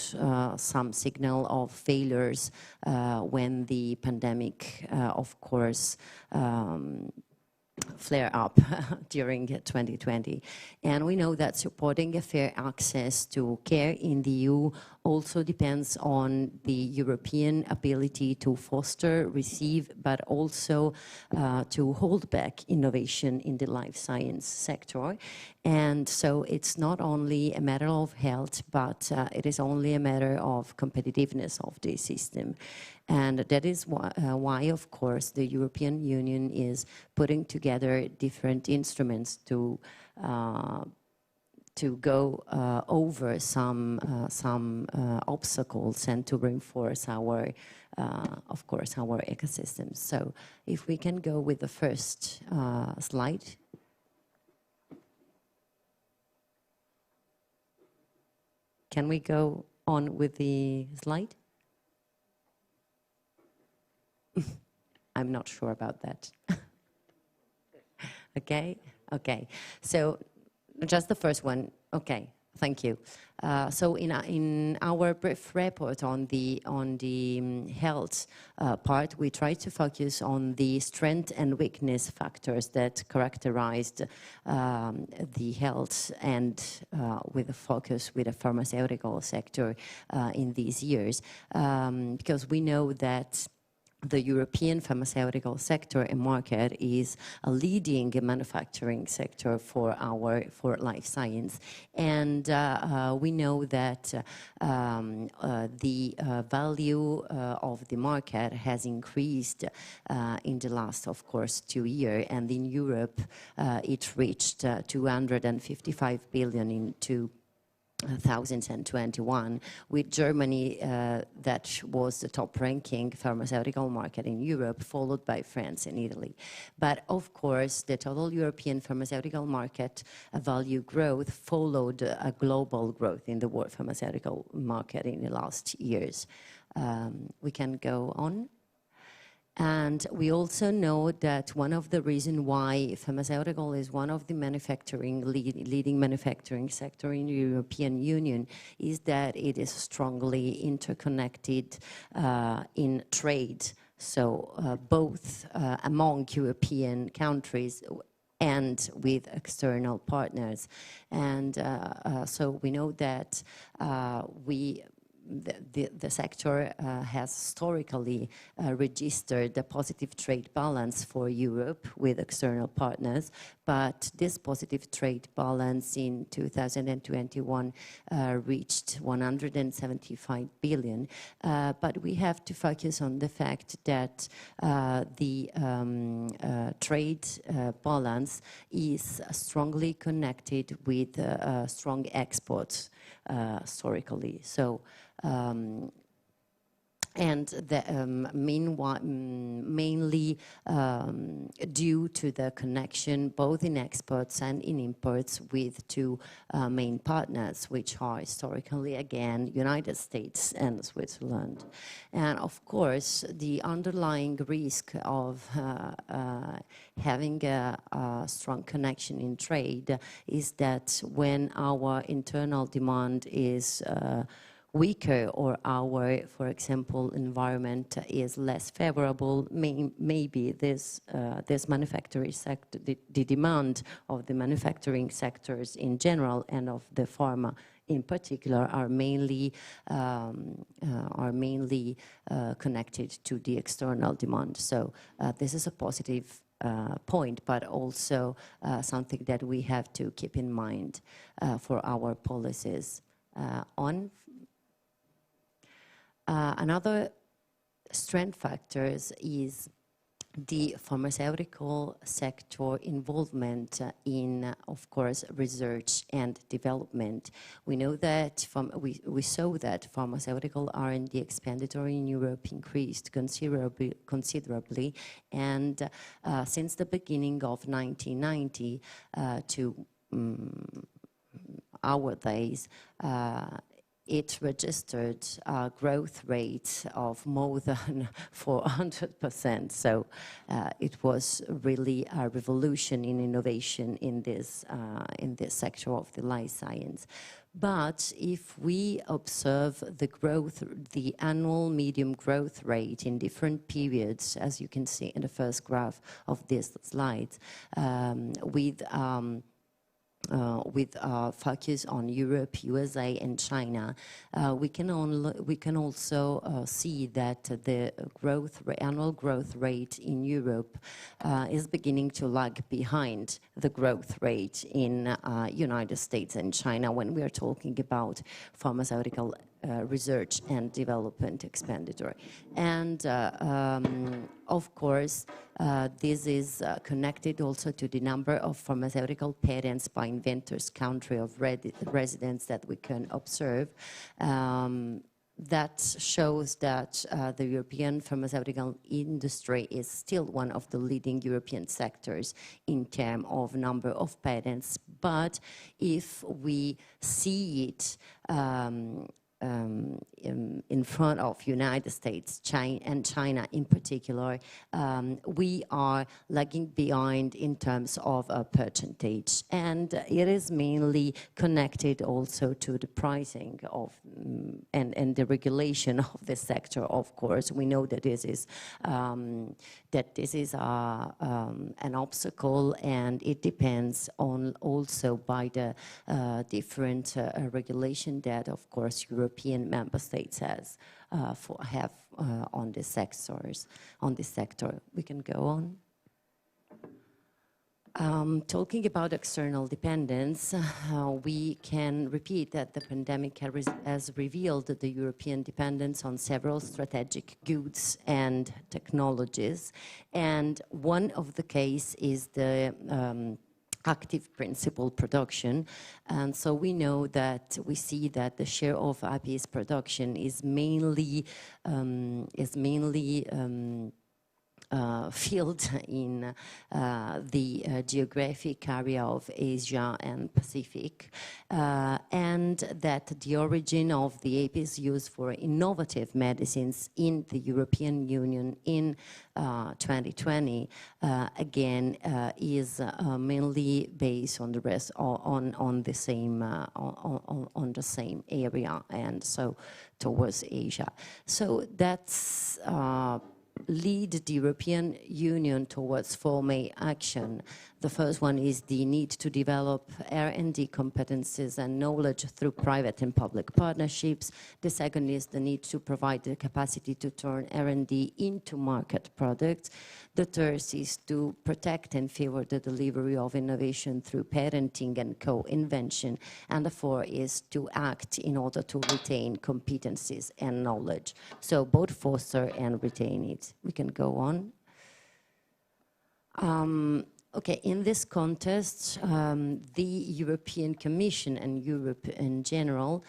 some signal of failures when the pandemic, of course, flare up during 2020. And we know that supporting a fair access to care in the EU also depends on the European ability to foster, receive, but also to hold back innovation in the life science sector. And so it's not only a matter of health, but it is only a matter of competitiveness of the system. And that is why, of course, the European Union is putting together different instruments to go over some obstacles and to reinforce our, of course, our ecosystems. So if we can go with the first slide. Can we go on with the slide? I'm not sure about that. Okay, okay. So just the first one. Okay, thank you. So in our brief report on the health part, we try to focus on the strength and weakness factors that characterized the health and with a focus with the pharmaceutical sector in these years, because we know that the European pharmaceutical sector and market is a leading manufacturing sector for life science, and we know that the value of the market has increased in the last, of course, 2 years, and in Europe it reached 255 billion in 2021, with Germany that was the top ranking pharmaceutical market in Europe, followed by France and Italy. But of course, the total European pharmaceutical market value growth followed a global growth in the world pharmaceutical market in the last years. We can go on. And we also know that one of the reasons why pharmaceutical is one of the leading manufacturing sector in the European Union is that it is strongly interconnected in trade. So both among European countries and with external partners. And so we know that the sector has historically registered a positive trade balance for Europe with external partners, but this positive trade balance in 2021 reached 175 billion. But we have to focus on the fact that the trade balance is strongly connected with strong exports historically. So and meanwhile, mainly due to the connection both in exports and in imports with two main partners, which are historically, again, United States and Switzerland. And of course, the underlying risk of having a strong connection in trade is that when our internal demand is weaker or our, for example, environment is less favorable, maybe this manufacturing sector, the demand of the manufacturing sectors in general and of the pharma in particular are mainly connected to the external demand. So this is a positive point, but also something that we have to keep in mind for our policies. Another strength factors is the pharmaceutical sector involvement in, of course, research and development. We know that we saw that pharmaceutical R&D expenditure in Europe increased considerably, and since the beginning of 1990 to our days, it registered a growth rate of more than 400%. So it was really a revolution in innovation in this sector of the life science. But if we observe the growth, the annual medium growth rate in different periods, as you can see in the first graph of this slide, with focus on Europe, USA, and China, we can also see that the annual growth rate in Europe is beginning to lag behind the growth rate in United States and China when we are talking about pharmaceutical research and development expenditure. And of course, this is connected also to the number of pharmaceutical patents by inventors, country of residence that we can observe. That shows that the European pharmaceutical industry is still one of the leading European sectors in terms of number of patents. But if we see it in front of United States, China in particular, we are lagging behind in terms of a percentage, and it is mainly connected also to the pricing of and the regulation of the sector. Of course, we know that this is an obstacle, and it depends on also by the different regulation that, of course, European member states have on the sectors. On this sector, we can go on. Talking about external dependence, we can repeat that the pandemic has revealed the European dependence on several strategic goods and technologies, and one of the case is the active principle production. And so we know that, we see that the share of APIs production is mainly field in the geographic area of Asia and Pacific, and that the origin of the APIs used for innovative medicines in the European Union in 2020 again is mainly based on the rest on the same area, and so towards Asia. So that's lead the European Union towards 4 main action. The first one is the need to develop R&D competencies and knowledge through private and public partnerships. The second is the need to provide the capacity to turn R&D into market products. The third is to protect and favor the delivery of innovation through patenting and co-invention. And the fourth is to act in order to retain competencies and knowledge. So both foster and retain it. We can go on. Okay, in this context, the European Commission and Europe in general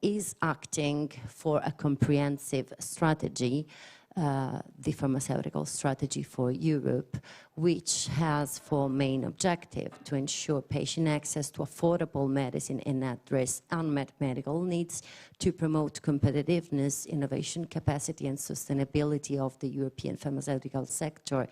is acting for a comprehensive strategy, the pharmaceutical strategy for Europe, which has 4 main objectives: to ensure patient access to affordable medicine and address unmet medical needs, to promote competitiveness, innovation capacity and sustainability of the European pharmaceutical sector.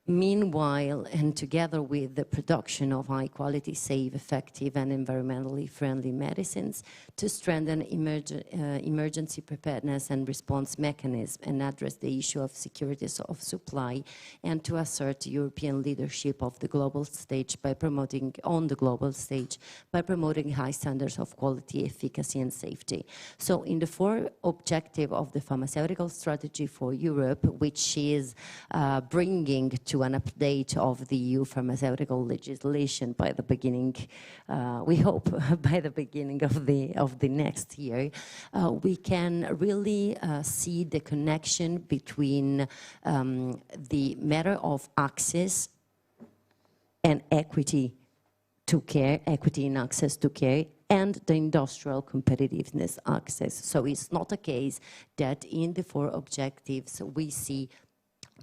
Meanwhile, and together with the production of high-quality, safe, effective, and environmentally friendly medicines, to strengthen emergency preparedness and response mechanisms and address the issue of security of supply, and to assert European leadership of the global stage by promoting, on the global stage, by promoting high standards of quality, efficacy, and safety. So, in the 4 objectives of the pharmaceutical strategy for Europe, which is bringing to an update of the EU pharmaceutical legislation by the beginning, we hope, by the beginning of the next year, we can really see the connection between the matter of access and equity to care, equity in access to care, and the industrial competitiveness access. So it's not a case that in the 4 objectives we see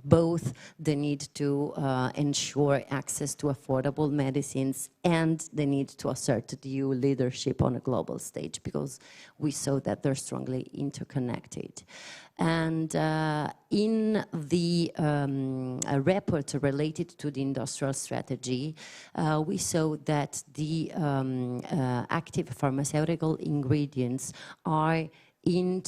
both the need to ensure access to affordable medicines and the need to assert the EU leadership on a global stage, because we saw that they're strongly interconnected. And in the report related to the industrial strategy, we saw that the active pharmaceutical ingredients are among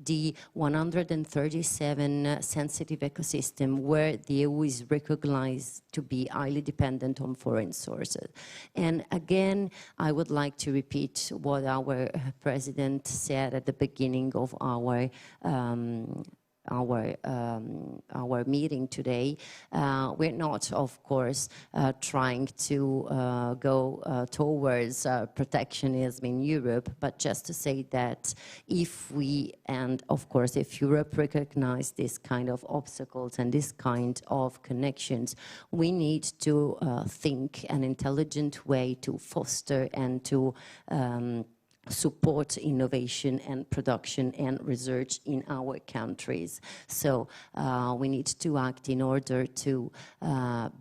the 137 sensitive ecosystem where the EU is recognized to be highly dependent on foreign sources. And again, I would like to repeat what our president said at the beginning of our meeting today. We're not, of course, trying to go towards protectionism in Europe, but just to say that if we, and of course, if Europe recognize this kind of obstacles and this kind of connections, we need to think an intelligent way to foster and to support innovation and production and research in our countries. So we need to act in order to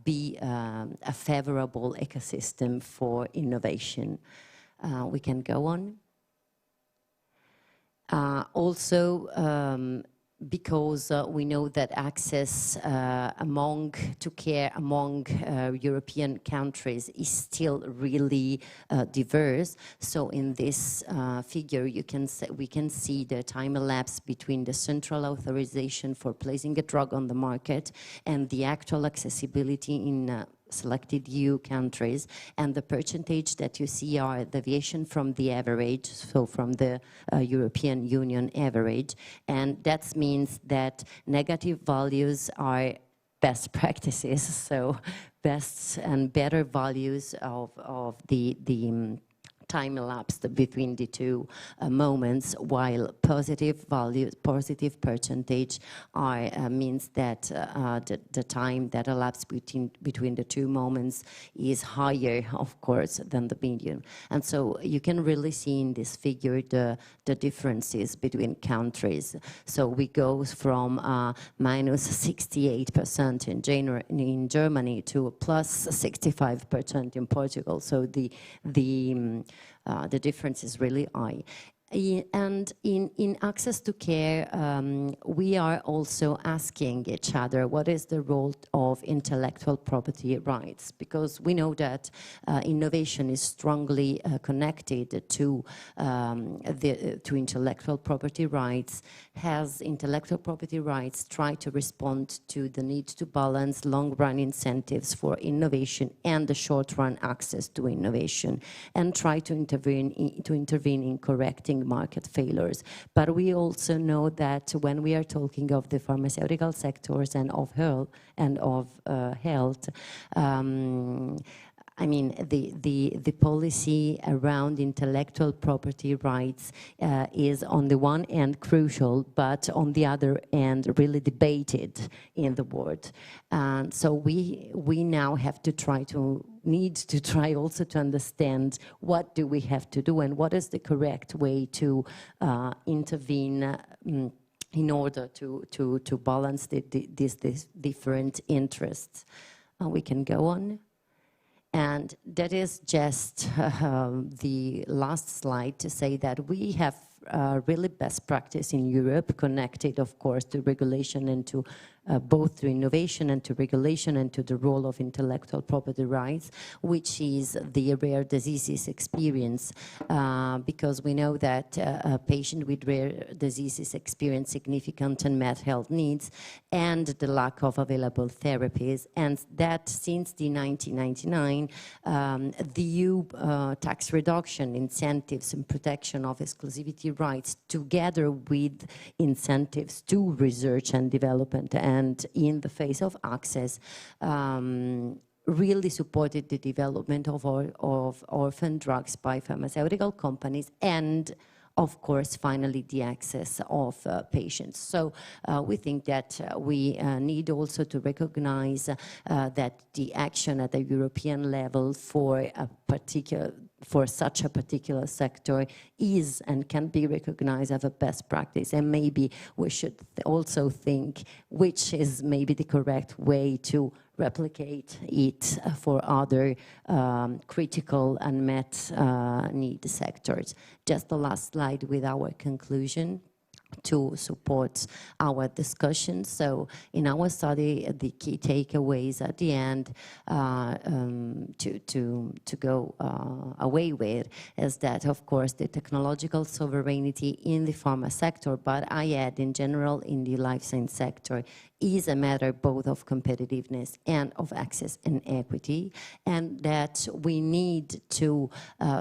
be a favorable ecosystem for innovation. We can go on. Also, because we know that access to care among European countries is still really diverse. So in this figure, we can see the time elapsed between the central authorization for placing a drug on the market and the actual accessibility in selected EU countries, and the percentage that you see are deviation from the average, so from the European Union average, and that means that negative values are best practices, so best and better values of the time elapsed between the two moments, while positive values, positive percentage means that the time that elapsed between the two moments is higher, of course, than the median. And so you can really see in this figure the differences between countries. So we go from minus 68% in Germany to plus 65% in Portugal. So the difference is really high. And in access to care, we are also asking each other what is the role of intellectual property rights, because we know that innovation is strongly connected to intellectual property rights. Has intellectual property rights try to respond to the need to balance long-run incentives for innovation and the short-run access to innovation, and try to intervene in correcting market failures. But we also know that when we are talking of the pharmaceutical sectors and of health, I mean, the policy around intellectual property rights is on the one hand crucial, but on the other hand really debated in the world. And so we now have to need to try also to understand what do we have to do and what is the correct way to intervene in order to balance these different interests. We can go on. And that is just the last slide to say that we have really best practice in Europe, connected, of course, to regulation and to both to innovation and to regulation and to the role of intellectual property rights, which is the rare diseases experience, because we know that a patient with rare diseases experience significant unmet health needs and the lack of available therapies, and that since the 1999, the EU tax reduction incentives and protection of exclusivity rights, together with incentives to research and development and in the face of access, really supported the development of orphan drugs by pharmaceutical companies and, of course, finally, the access of patients. So we think that we need also to recognize that the action at the European level for such a particular sector is and can be recognized as a best practice. And maybe we should also think which is maybe the correct way to replicate it for other critical unmet need sectors. Just the last slide with our conclusion to support our discussion. So in our study, the key takeaways at the end to go away with is that, of course, the technological sovereignty in the pharma sector, but I add in general in the life science sector, is a matter both of competitiveness and of access and equity, and that we need to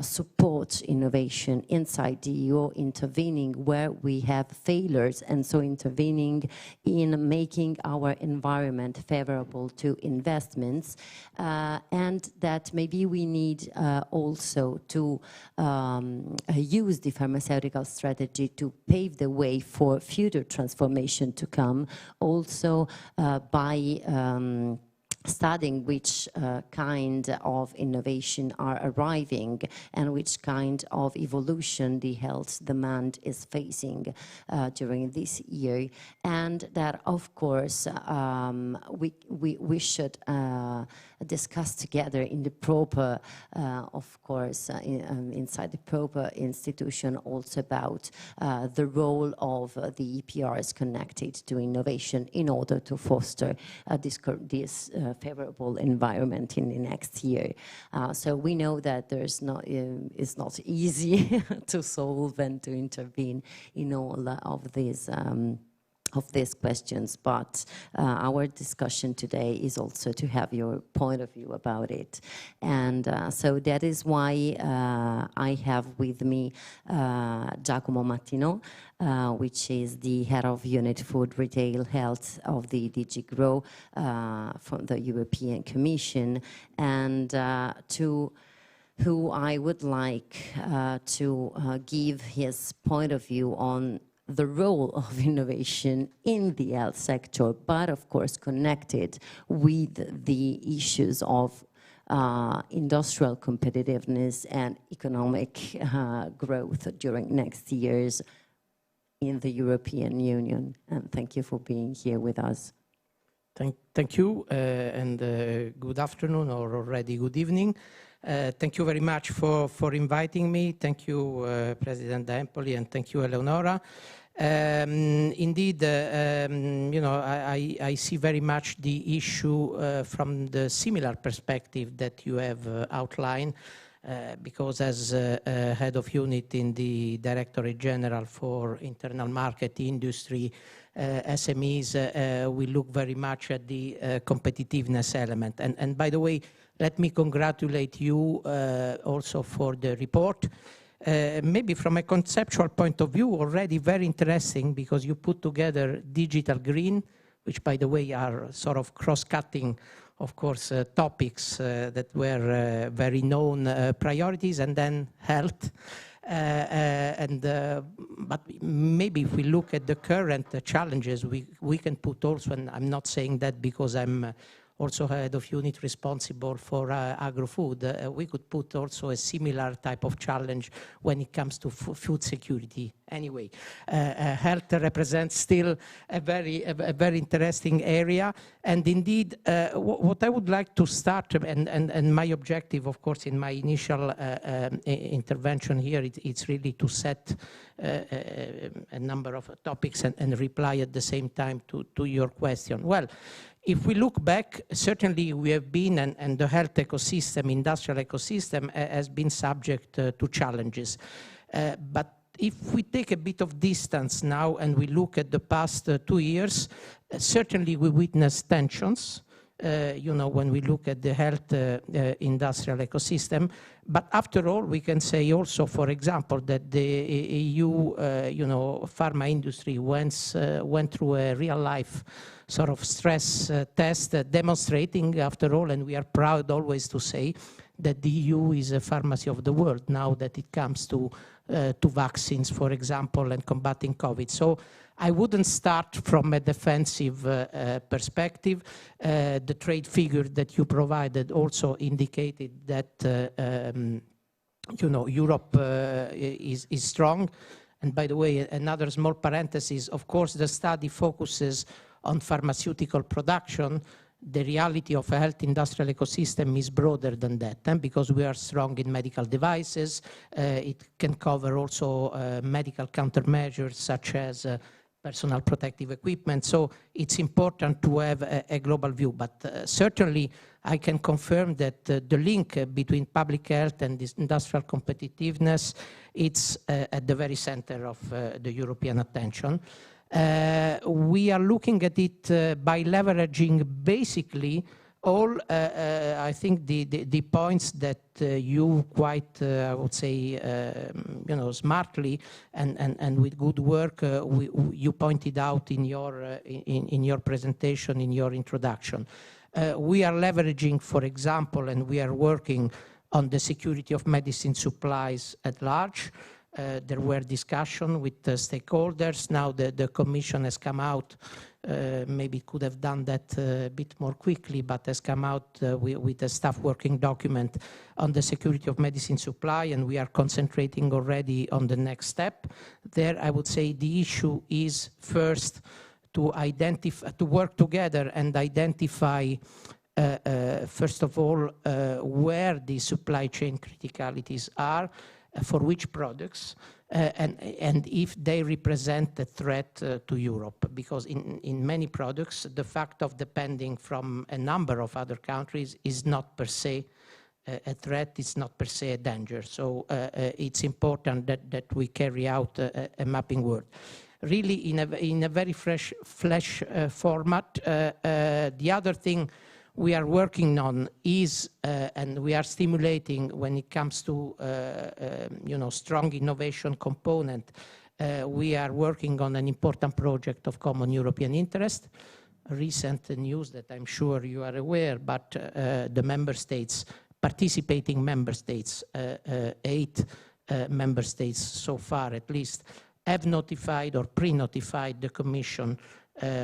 support innovation inside the EU, intervening where we have failures, and so intervening in making our environment favorable to investments, and that maybe we need also to use the pharmaceutical strategy to pave the way for future transformation to come, also by studying which kind of innovation are arriving and which kind of evolution the health demand is facing during this year, and that, of course, we should discuss together in the proper, of course, inside the proper institution, also about the role of the EPRs connected to innovation in order to foster this favorable environment in the next year. So we know that it's not easy to solve and to intervene in all of these questions, but our discussion today is also to have your point of view about it. And so that is why I have with me Giacomo Mattino, which is the head of Unit Food Retail Health of the DG GROW from the European Commission, and to who I would like to give his point of view on the role of innovation in the health sector, but of course connected with the issues of industrial competitiveness and economic growth during next years in the European Union. And thank you for being here with us. Thank you, and good afternoon or already good evening. Thank you very much for inviting me. Thank you, President D'Empoli, and thank you, Eleonora. Indeed, you know, I see very much the issue from the similar perspective that you have outlined, because as head of unit in the Directorate General for Internal Market, Industry, SMEs, we look very much at the competitiveness element. And by the way, let me congratulate you also for the report. Maybe from a conceptual point of view, already very interesting, because you put together digital green, which by the way are sort of cross-cutting, of course, topics that were very known priorities, and then health. But maybe if we look at the current challenges, we can put also, and I'm not saying that because I'm also head of unit responsible for agro-food, we could put also a similar type of challenge when it comes to food security. Anyway, health represents still a very interesting area. And indeed, what I would like to start, and my objective, of course, in my initial intervention here, it's really to set a number of topics and reply at the same time to your question. Well, if we look back, certainly we have been, and the health ecosystem, industrial ecosystem, has been subject to challenges. But if we take a bit of distance now and we look at the past 2 years, certainly we witness tensions, you know, when we look at the health industrial ecosystem. But after all, we can say also, for example, that the EU, you know, pharma industry went through a real life sort of stress test, demonstrating, after all, and we are proud always to say that the EU is a pharmacy of the world now that it comes to vaccines, for example, and combating COVID. So I wouldn't start from a defensive perspective. The trade figure that you provided also indicated that you know, Europe is strong. And by the way, another small parenthesis, of course, the study focuses on pharmaceutical production. The reality of a health industrial ecosystem is broader than that, and because we are strong in medical devices, it can cover also medical countermeasures such as personal protective equipment. So it's important to have a global view. But certainly I can confirm that the link between public health and this industrial competitiveness, it's at the very center of the European attention. We are looking at it by leveraging basically all, I think, the points that you quite, I would say, you know, smartly and with good work, you pointed out in your presentation, in your introduction. We are leveraging, for example, and we are working on the security of medicine supplies at large. There were discussions with the stakeholders. Now the Commission has come out, maybe could have done that a bit more quickly, but has come out with a staff working document on the security of medicine supply, and we are concentrating already on the next step. There, I would say the issue is first to work together and identify first of all where the supply chain criticalities are, for which products, and if they represent a threat to Europe. Because in many products, the fact of depending from a number of other countries is not per se a threat, it's not per se a danger. So it's important that we carry out a mapping work. Really in a very flash format. The other thing we are working on is, and we are stimulating when it comes to, you know, strong innovation component, we are working on an important project of common European interest. Recent news that I'm sure you are aware, but the member states participating member states, 8 member states so far at least, have notified or pre-notified the Commission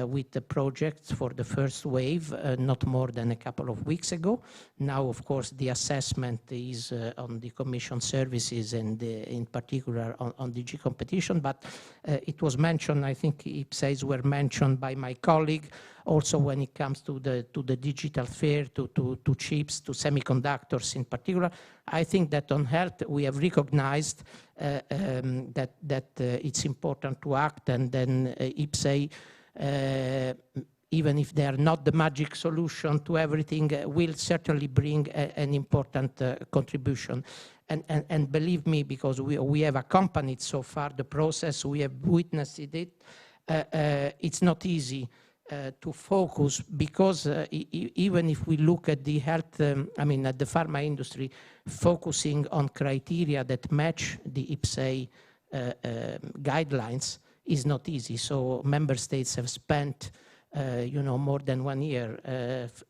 with the projects for the first wave, not more than a couple of weeks ago. Now, of course, the assessment is on the Commission services and in particular on DG competition, but it was mentioned, I think IPSAs were mentioned by my colleague, also when it comes to the digital sphere, to chips, to semiconductors in particular. I think that on health we have recognized that it's important to act, and then IPSA, even if they are not the magic solution to everything, will certainly bring an important contribution. And believe me, because we have accompanied so far the process, we have witnessed it, it's not easy to focus, because even if we look at the health, at the pharma industry, focusing on criteria that match the IPSA guidelines is not easy. So member states have spent more than 1 year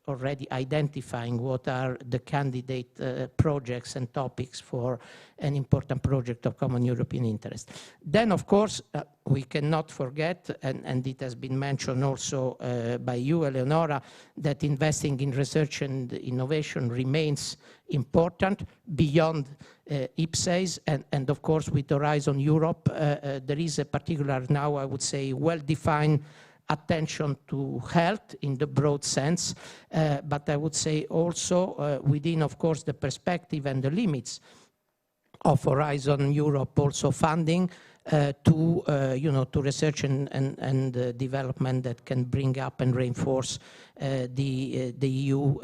already identifying what are the candidate projects and topics for an important project of common European interest. Then, of course, we cannot forget, and it has been mentioned also by you, Eleonora, that investing in research and innovation remains important beyond IPSAs, and of course with Horizon Europe, there is a particular now, I would say, well-defined attention to health in the broad sense, but I would say also within, of course, the perspective and the limits of Horizon Europe, also funding to research and development that can bring up and reinforce the EU,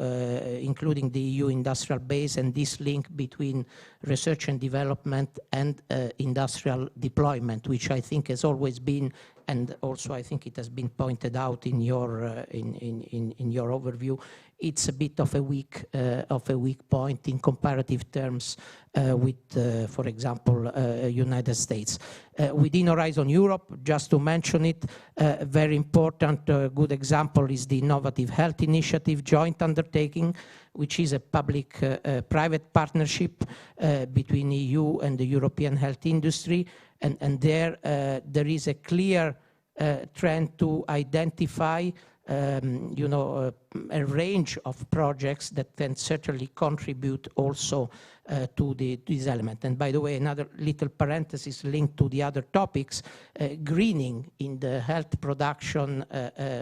including the EU industrial base, and this link between research and development and industrial deployment, which I think has always been, and also I think it has been pointed out in your in your overview, it's a bit of a weak point in comparative terms with, for example, United States. Within Horizon Europe, just to mention it, a very important good example is the Innovative Health Initiative joint undertaking, which is a public-private partnership between EU and the European health industry, and there is a clear trend to identify a range of projects that can certainly contribute also to this element. And by the way, another little parenthesis linked to the other topics, greening in the health production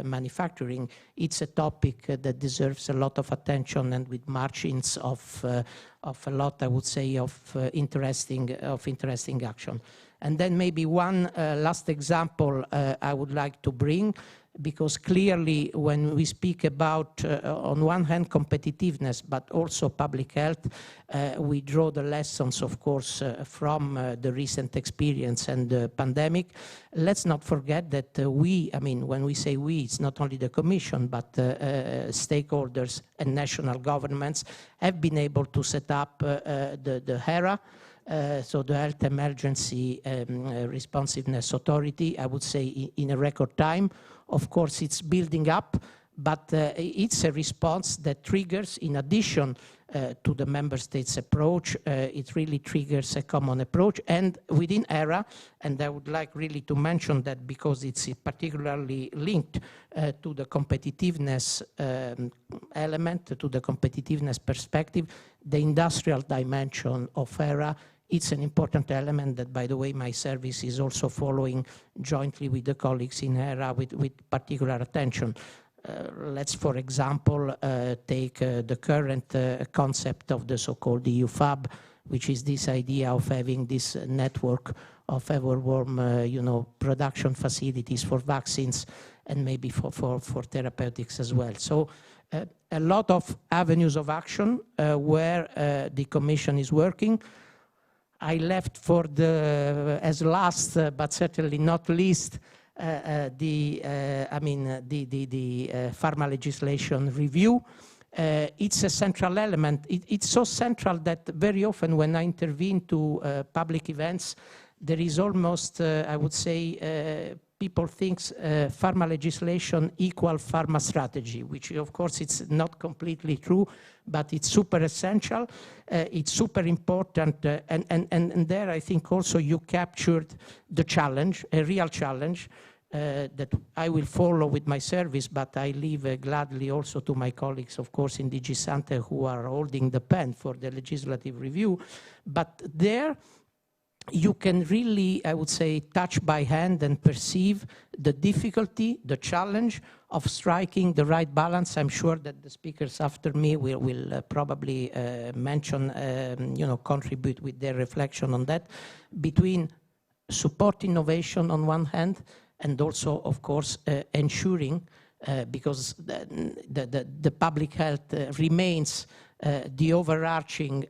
manufacturing, it's a topic that deserves a lot of attention, and with margins of a lot, I would say, of interesting action. And then maybe one last example I would like to bring, because clearly when we speak about, on one hand, competitiveness, but also public health, we draw the lessons, of course, from the recent experience and the pandemic. Let's not forget that when we say we, it's not only the Commission, but stakeholders and national governments have been able to set up the HERA, so the Health Emergency Responsiveness Authority, I would say in a record time. Of course, it's building up, but it's a response that triggers, in addition to the member states' approach, it really triggers a common approach. And within HERA, and I would like really to mention that because it's particularly linked to the competitiveness element, to the competitiveness perspective, the industrial dimension of HERA, it's an important element that, by the way, my service is also following jointly with the colleagues in HERA with particular attention. Let's, for example, take the current concept of the so-called EU FAB, which is this idea of having this network of ever-warm, production facilities for vaccines and maybe for therapeutics as well. So a lot of avenues of action where the Commission is working. I left for as last, but certainly not least, the pharma legislation review. It's a central element. It's so central that very often when I intervene to public events, there is almost, I would say, people think pharma legislation equal pharma strategy, which of course it's not completely true, but it's super essential, it's super important, and there I think also you captured the challenge, a real challenge, that I will follow with my service, but I leave gladly also to my colleagues, of course, in DG Sante who are holding the pen for the legislative review. But there you can really, I would say, touch by hand and perceive the difficulty, the challenge of striking the right balance. I'm sure that the speakers after me will probably mention, contribute with their reflection on that, between support innovation on one hand, and also, of course, ensuring, because the public health remains the overarching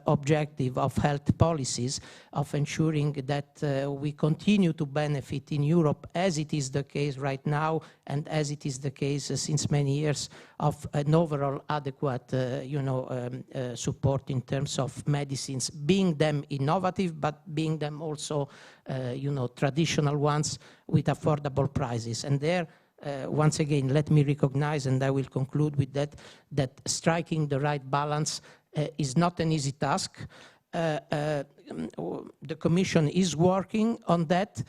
objective of health policies, of ensuring that we continue to benefit in Europe, as it is the case right now, and as it is the case since many years, of an overall adequate support in terms of medicines, being them innovative, but being them also traditional ones with affordable prices. And there, once again, let me recognize, and I will conclude with that, that striking the right balance is not an easy task. The Commission is working on that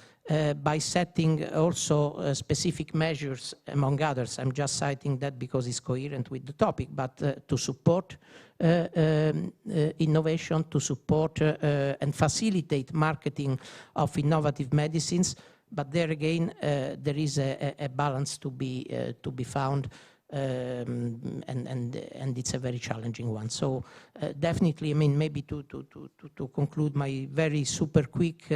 by setting also specific measures, among others. I'm just citing that because it's coherent with the topic, but to support innovation, to support and facilitate marketing of innovative medicines. But there again, there is a balance to be found, and it's a very challenging one. So definitely, I mean, maybe to conclude my very super quick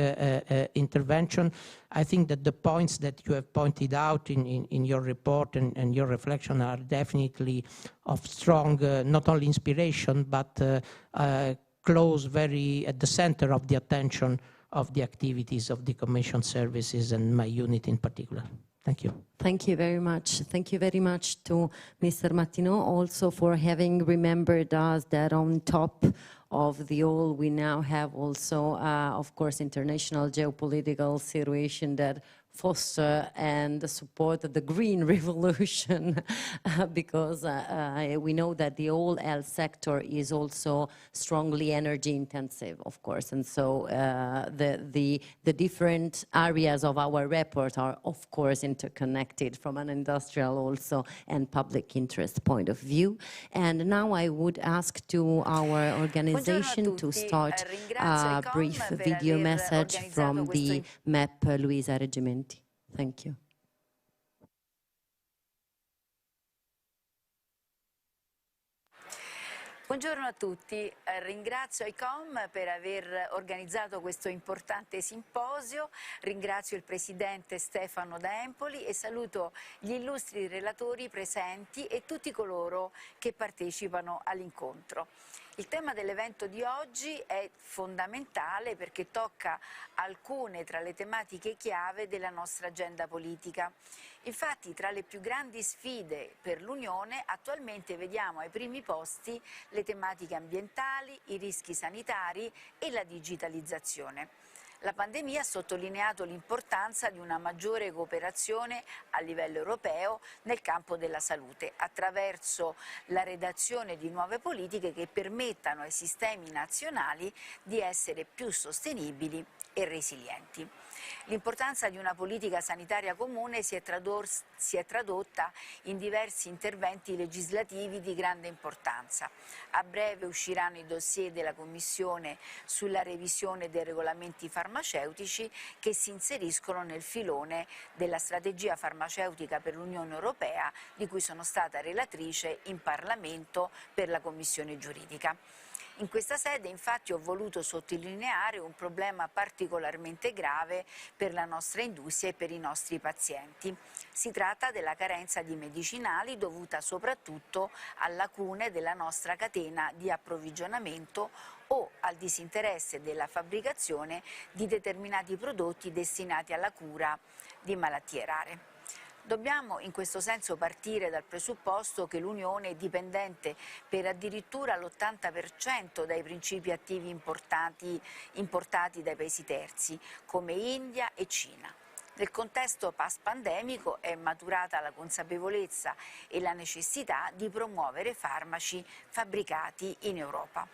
intervention, I think that the points that you have pointed out in your report and your reflection are definitely of strong, not only inspiration, but close, very at the center of the attention of the activities of the Commission services and my unit in particular. Thank you. Thank you very much. Thank you very much to Mr. Martineau also for having remembered us that on top of the all, we now have also, of course, international geopolitical situation that foster and support the green revolution because we know that the whole health sector is also strongly energy intensive, of course, and so the different areas of our report are of course interconnected from an industrial also and public interest point of view. And now I would ask to our organization to start a brief video message from the MEP Luisa Reggimenti. Thank you. Buongiorno a tutti, ringrazio ICOM per aver organizzato questo importante simposio, ringrazio il Presidente Stefano da Empoli e saluto gli illustri relatori presenti e tutti coloro che partecipano all'incontro. Il tema dell'evento di oggi è fondamentale perché tocca alcune tra le tematiche chiave della nostra agenda politica. Infatti, tra le più grandi sfide per l'Unione, attualmente vediamo ai primi posti le tematiche ambientali, i rischi sanitari e la digitalizzazione. La pandemia ha sottolineato l'importanza di una maggiore cooperazione a livello europeo nel campo della salute, attraverso la redazione di nuove politiche che permettano ai sistemi nazionali di essere più sostenibili e resilienti. L'importanza di una politica sanitaria comune si è tradotta in diversi interventi legislativi di grande importanza. A breve usciranno i dossier della Commissione sulla revisione dei regolamenti farmaceutici che si inseriscono nel filone della strategia farmaceutica per l'Unione Europea di cui sono stata relatrice in Parlamento per la Commissione giuridica. In questa sede infatti ho voluto sottolineare un problema particolarmente grave per la nostra industria e per i nostri pazienti. Si tratta della carenza di medicinali dovuta soprattutto a lacune della nostra catena di approvvigionamento o al disinteresse della fabbricazione di determinati prodotti destinati alla cura di malattie rare. Dobbiamo in questo senso partire dal presupposto che l'Unione è dipendente per addirittura l'80% dai principi attivi importati dai paesi terzi, come India e Cina. Nel contesto post-pandemico è maturata la consapevolezza e la necessità di promuovere farmaci fabbricati in Europa.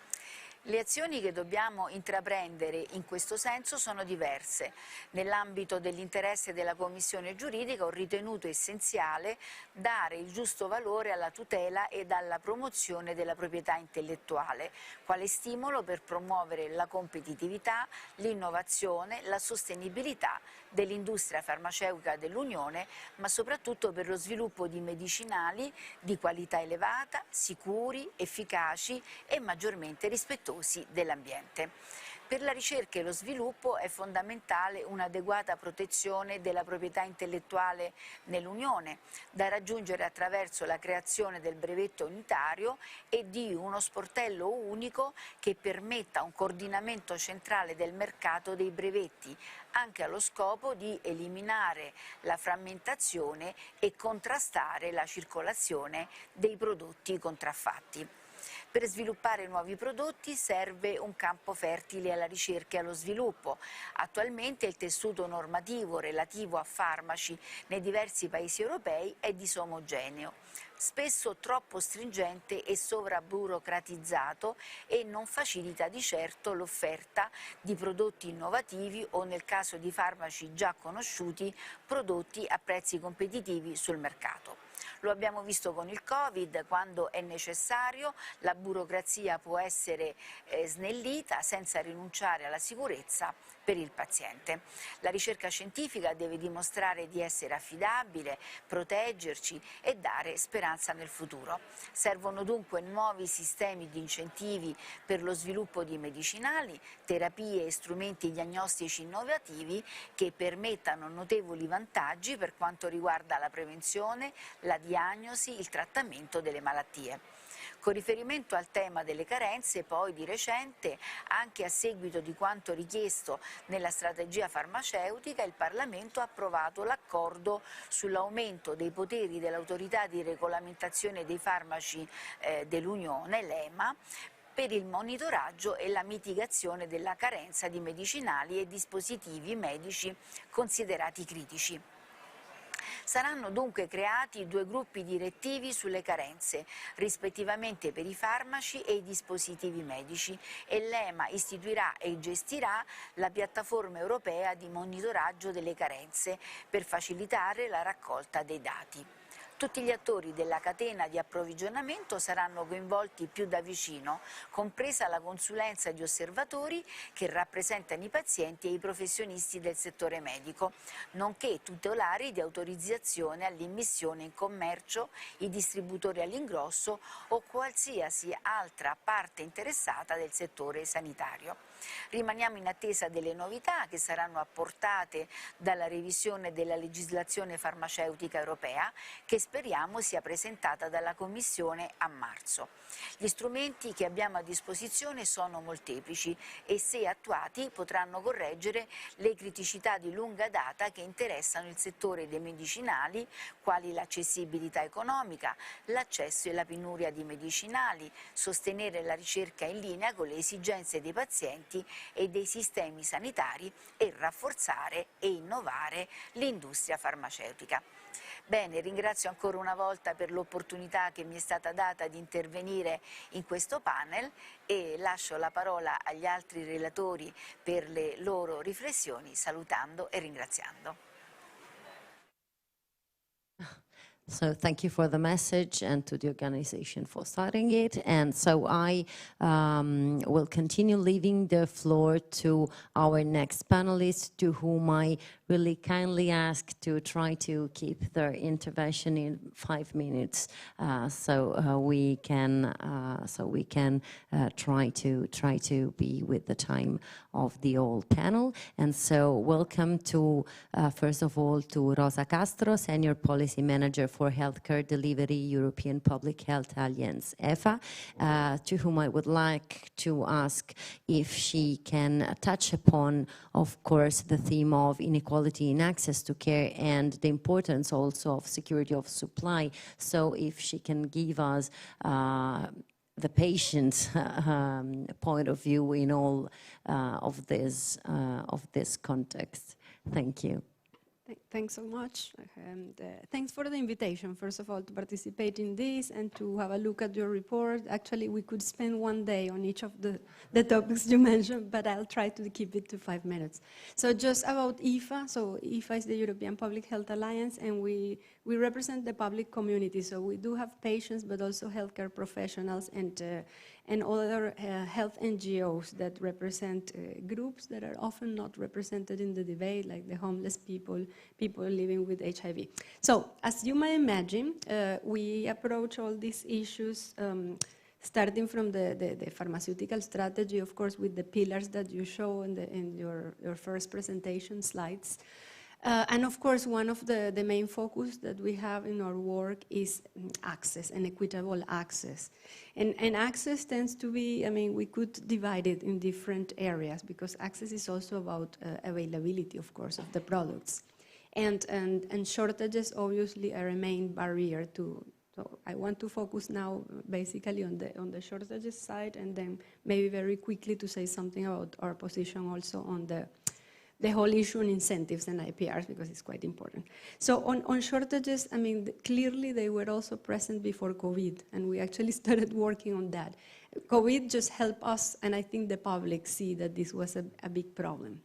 Le azioni che dobbiamo intraprendere in questo senso sono diverse. Nell'ambito dell'interesse della Commissione giuridica ho ritenuto essenziale dare il giusto valore alla tutela e alla promozione della proprietà intellettuale, quale stimolo per promuovere la competitività, l'innovazione, la sostenibilità dell'industria farmaceutica dell'Unione, ma soprattutto per lo sviluppo di medicinali di qualità elevata, sicuri, efficaci e maggiormente rispettosi dell'ambiente. Per la ricerca e lo sviluppo è fondamentale un'adeguata protezione della proprietà intellettuale nell'Unione, da raggiungere attraverso la creazione del brevetto unitario e di uno sportello unico che permetta un coordinamento centrale del mercato dei brevetti, anche allo scopo di eliminare la frammentazione e contrastare la circolazione dei prodotti contraffatti. Per sviluppare nuovi prodotti serve un campo fertile alla ricerca e allo sviluppo. Attualmente il tessuto normativo relativo a farmaci nei diversi paesi europei è disomogeneo, spesso troppo stringente e sovraburocratizzato e non facilita di certo l'offerta di prodotti innovativi o, nel caso di farmaci già conosciuti, prodotti a prezzi competitivi sul mercato. Lo abbiamo visto con il Covid, quando è necessario la burocrazia può essere snellita senza rinunciare alla sicurezza per il paziente. La ricerca scientifica deve dimostrare di essere affidabile, proteggerci e dare speranza nel futuro. Servono dunque nuovi sistemi di incentivi per lo sviluppo di medicinali, terapie e strumenti diagnostici innovativi che permettano notevoli vantaggi per quanto riguarda la prevenzione, la diagnosi, il trattamento delle malattie. Con riferimento al tema delle carenze, poi di recente, anche a seguito di quanto richiesto nella strategia farmaceutica, il Parlamento ha approvato l'accordo sull'aumento dei poteri dell'autorità di regolamentazione dei farmaci dell'Unione, l'EMA, per il monitoraggio e la mitigazione della carenza di medicinali e dispositivi medici considerati critici. Saranno dunque creati due gruppi direttivi sulle carenze, rispettivamente per i farmaci e i dispositivi medici, e l'EMA istituirà e gestirà la piattaforma europea di monitoraggio delle carenze per facilitare la raccolta dei dati. Tutti gli attori della catena di approvvigionamento saranno coinvolti più da vicino, compresa la consulenza di osservatori che rappresentano i pazienti e i professionisti del settore medico, nonché tutelari di autorizzazione all'immissione in commercio, i distributori all'ingrosso o qualsiasi altra parte interessata del settore sanitario. Rimaniamo in attesa delle novità che saranno apportate dalla revisione della legislazione farmaceutica europea, che speriamo sia presentata dalla Commissione a marzo. Gli strumenti che abbiamo a disposizione sono molteplici e, se attuati, potranno correggere le criticità di lunga data che interessano il settore dei medicinali, quali l'accessibilità economica, l'accesso e la penuria di medicinali, sostenere la ricerca in linea con le esigenze dei pazienti e dei sistemi sanitari e rafforzare e innovare l'industria farmaceutica. Bene, ringrazio ancora una volta per l'opportunità che mi è stata data di intervenire in questo panel e lascio la parola agli altri relatori per le loro riflessioni, salutando e ringraziando. So thank you for the message and to the organization for starting it. And so I will continue leaving the floor to our next panelists, to whom I really kindly ask to try to keep their intervention in 5 minutes, so we can try to be with the time of the whole panel. And so welcome to first of all to Rosa Castro, Senior Policy Manager for Healthcare Delivery, European Public Health Alliance, EFA, to whom I would like to ask if she can touch upon, of course, the theme of inequality in access to care and the importance also of security of supply. So if she can give us the patient's point of view in all of this context. Thank you. Thanks so much, and thanks for the invitation, first of all, to participate in this and to have a look at your report. Actually, we could spend one day on each of the topics you mentioned, but I'll try to keep it to 5 minutes. So just about IFA, so IFA is the European Public Health Alliance, and we represent the public community, so we do have patients, but also healthcare professionals and other health NGOs that represent groups that are often not represented in the debate, like the homeless people, people living with HIV. So, as you may imagine, we approach all these issues starting from the pharmaceutical strategy, of course, with the pillars that you show in your first presentation slides. And of course, one of the main focus that we have in our work is access and equitable access. And access tends to be, I mean, we could divide it in different areas because access is also about availability, of course, of the products. And shortages obviously are a main barrier to, so I want to focus now basically on the shortages side and then maybe very quickly to say something about our position also on the whole issue on incentives and IPRs because it's quite important. So on shortages, I mean, clearly they were also present before COVID and we actually started working on that. COVID just helped us and I think the public see that this was a big problem.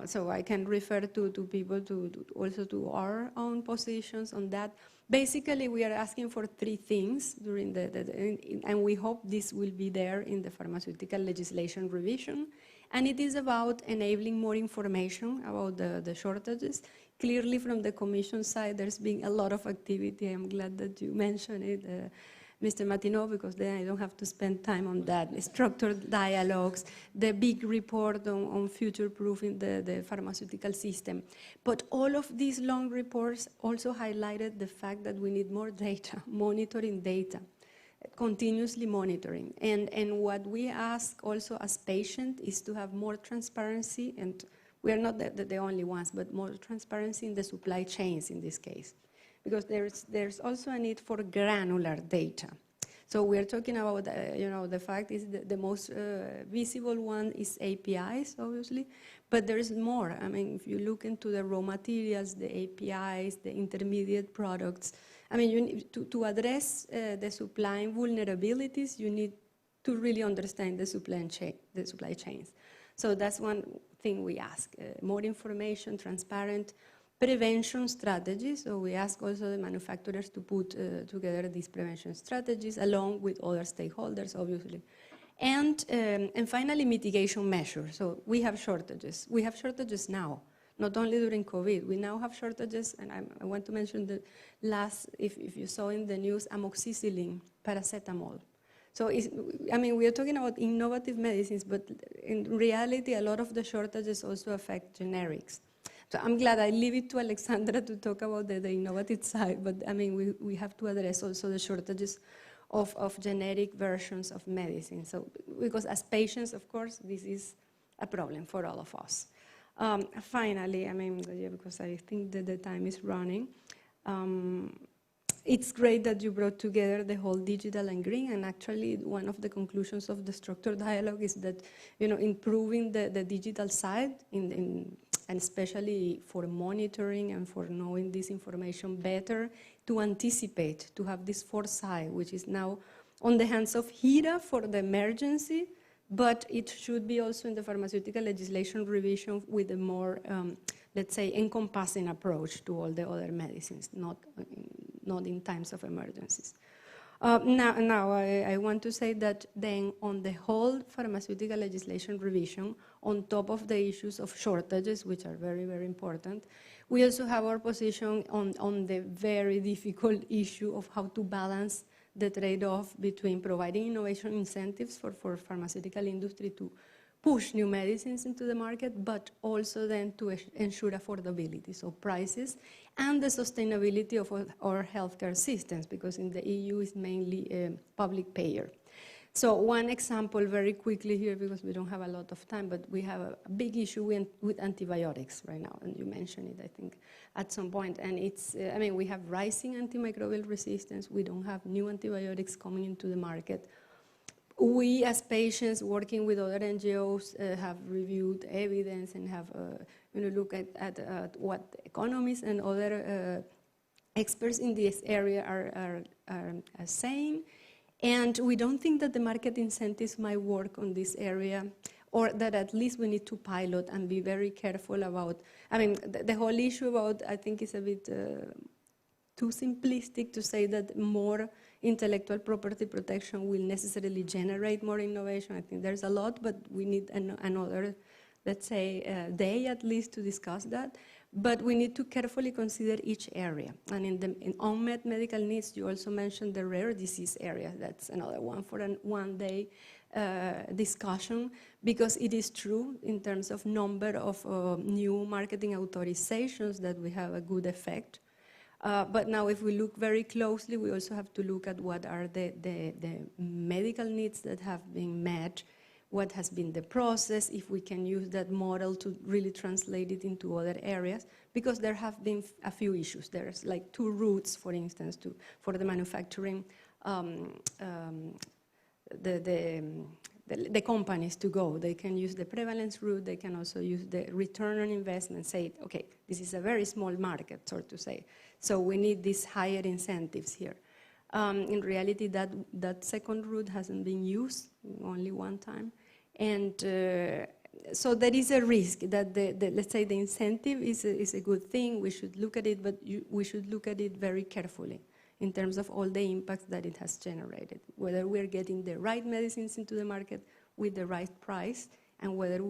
So I can refer to people also to our own positions on that. Basically, we are asking for 3 things during and we hope this will be there in the pharmaceutical legislation revision. And it is about enabling more information about the shortages. Clearly, from the Commission side, there's been a lot of activity. I'm glad that you mentioned it, Mr. Martineau, because then I don't have to spend time on that. Structured dialogues, the big report on future-proofing the pharmaceutical system. But all of these long reports also highlighted the fact that we need more data, monitoring data. Continuously monitoring. And what we ask also as patients is to have more transparency, and we are not the only ones, but more transparency in the supply chains in this case. Because there's also a need for granular data. So we're talking about, the fact is the most visible one is APIs, obviously, but there's more. I mean, if you look into the raw materials, the APIs, the intermediate products, I mean, you need to address the supply vulnerabilities, you need to really understand the supply chains. So that's one thing we ask, more information, transparent, prevention strategies. So we ask also the manufacturers to put together these prevention strategies along with other stakeholders, obviously. And finally, mitigation measures. So we have shortages. We have shortages now, not only during COVID. We now have shortages, and I want to mention the last, if you saw in the news, amoxicillin, paracetamol. So, I mean, we are talking about innovative medicines, but in reality, a lot of the shortages also affect generics. So I'm glad I leave it to Alexandra to talk about the innovative side, but I mean, we have to address also the shortages of generic versions of medicine. So, because as patients, of course, this is a problem for all of us. Finally, I mean, because I think that the time is running, it's great that you brought together the whole digital and green, and actually one of the conclusions of the structured dialogue is that, improving the digital side and especially for monitoring and for knowing this information better, to anticipate, to have this foresight, which is now on the hands of HERA for the emergency, but it should be also in the pharmaceutical legislation revision with a more, let's say, encompassing approach to all the other medicines, not in times of emergencies. Now I want to say that then on the whole pharmaceutical legislation revision, on top of the issues of shortages, which are very, very important, we also have our position on the very difficult issue of how to balance the trade-off between providing innovation incentives for pharmaceutical industry to push new medicines into the market, but also then to ensure affordability, so prices, and the sustainability of our healthcare systems, because in the EU it's mainly a public payer. So one example very quickly here, because we don't have a lot of time, but we have a big issue with antibiotics right now, and you mentioned it, I think, at some point. And it's, I mean, we have rising antimicrobial resistance. We don't have new antibiotics coming into the market. We, as patients working with other NGOs, have reviewed evidence and have when you look at what economists and other experts in this area are saying. And we don't think that the market incentives might work on this area, or that at least we need to pilot and be very careful about, I mean, the whole issue about, I think is a bit too simplistic to say that more intellectual property protection will necessarily generate more innovation. I think there's a lot, but we need another, let's say, day at least to discuss that. But we need to carefully consider each area. And in unmet medical needs, you also mentioned the rare disease area. That's another one for a one-day discussion, because it is true in terms of number of new marketing authorizations that we have a good effect. But now if we look very closely, we also have to look at what are the medical needs that have been met, what has been the process, if we can use that model to really translate it into other areas, because there have been a few issues. There's like 2 routes, for instance, for the manufacturing, the companies to go. They can use the prevalence route, they can also use the return on investment, say, okay, this is a very small market, so to say, so we need these higher incentives here. In reality, that second route hasn't been used only one time. And so there is a risk that, let's say, the incentive is a good thing. We should look at it, but we should look at it very carefully in terms of all the impacts that it has generated, whether we're getting the right medicines into the market with the right price, and whether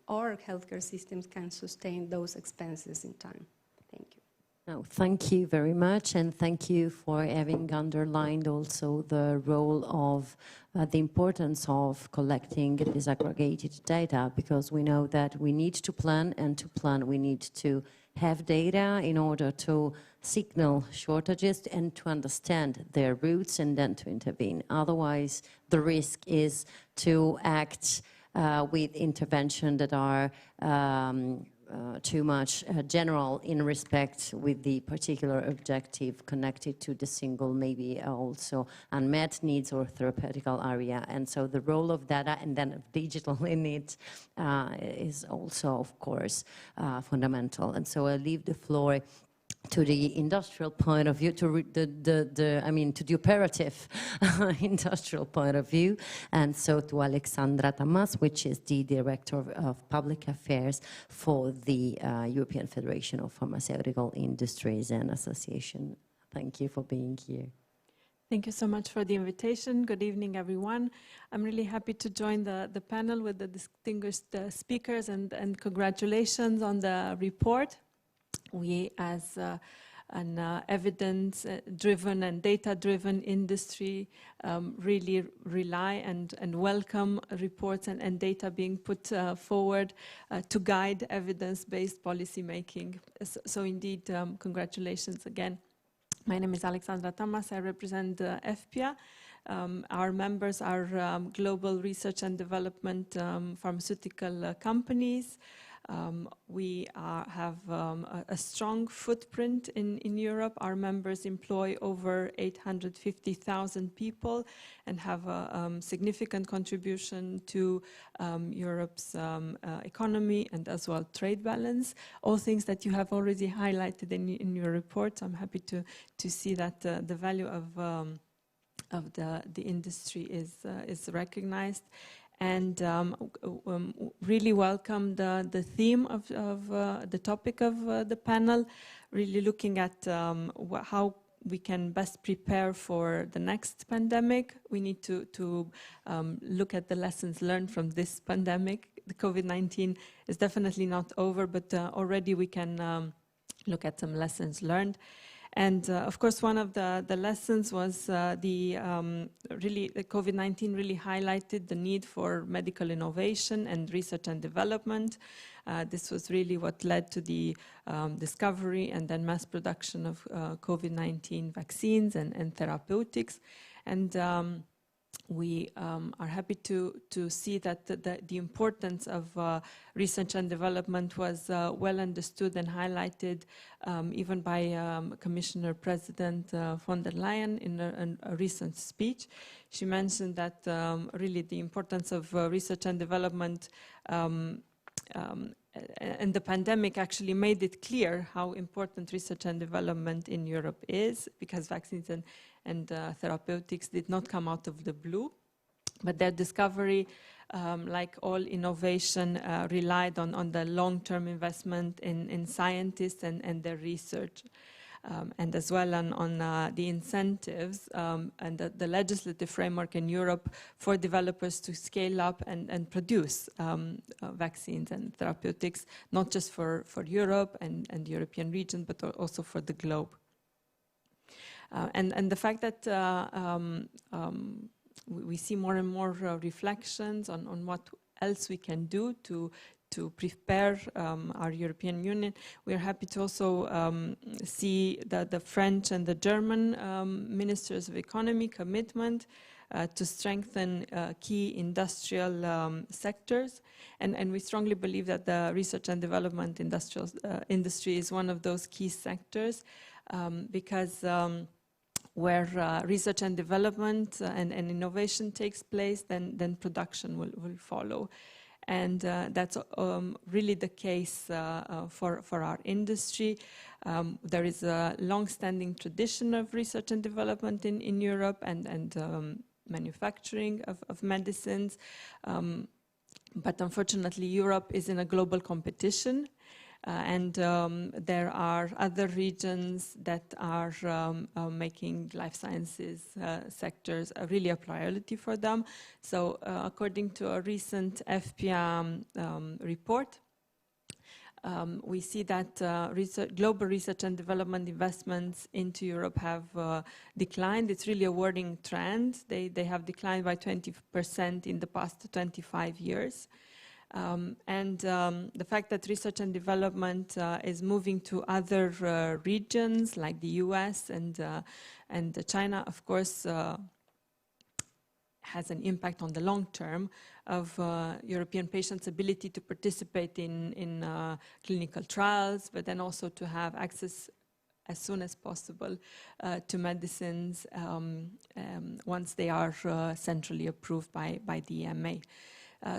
our healthcare systems can sustain those expenses in time. Thank you. No, thank you very much, and thank you for having underlined also the role of the importance of collecting disaggregated data, because we know that we need to plan, and to plan we need to have data in order to signal shortages and to understand their roots and then to intervene. Otherwise, the risk is to act with intervention that are too much general in respect with the particular objective connected to the single, maybe also unmet needs or therapeutical area. And so the role of data and then of digital in it is also, of course, fundamental. And so I leave the floor to the industrial point of view, to the operative industrial point of view, and so to Alexandra Tamas, which is the Director of Public Affairs for the European Federation of Pharmaceutical Industries and Association. Thank you for being here. Thank you so much for the invitation. Good evening, everyone. I'm really happy to join the panel with the distinguished speakers, and congratulations on the report. We, as an evidence-driven and data-driven industry, really rely and welcome reports and data being put forward to guide evidence-based policy making. So indeed, congratulations again. My name is Alexandra Tamas. I represent FPIA. Our members are global research and development pharmaceutical companies. We have a strong footprint in Europe. Our members employ over 850,000 people and have a significant contribution to Europe's economy and as well trade balance. All things that you have already highlighted in your report. I'm happy to see that the value of the industry is recognized. And really welcome the theme of the topic of the panel, really looking at how we can best prepare for the next pandemic. We need to look at the lessons learned from this pandemic. The COVID-19 is definitely not over, but already we can look at some lessons learned. And of course, one of the lessons was the COVID-19 really highlighted the need for medical innovation and research and development. This was really what led to the discovery and then mass production of COVID-19 vaccines and therapeutics. And we are happy to see that the importance of research and development was well understood and highlighted even by Commissioner President von der Leyen in a recent speech. She mentioned that really the importance of research and development and the pandemic actually made it clear how important research and development in Europe is, because vaccines and therapeutics did not come out of the blue, but their discovery, like all innovation, relied on the long-term investment in scientists and their research. And as well on the incentives and the legislative framework in Europe for developers to scale up and produce vaccines and therapeutics, not just for Europe and the European region, but also for the globe. And the fact that we see more and more reflections on what else we can do to prepare our European Union. We are happy to also see that the French and the German ministers of economy commitment to strengthen key industrial sectors. And we strongly believe that the research and development industry is one of those key sectors because where research and development and innovation takes place, then production will follow. And that's really the case for our industry. There is a long-standing tradition of research and development in Europe and manufacturing of medicines. But unfortunately, Europe is in a global competition. And there are other regions that are making life sciences sectors really a priority for them. So according to a recent FPA report, we see that global research and development investments into Europe have declined. It's really a worrying trend. They have declined by 20% in the past 25 years. And the fact that research and development is moving to other regions like the US and China, of course, has an impact on the long term of European patients' ability to participate in clinical trials, but then also to have access as soon as possible to medicines once they are centrally approved by the EMA.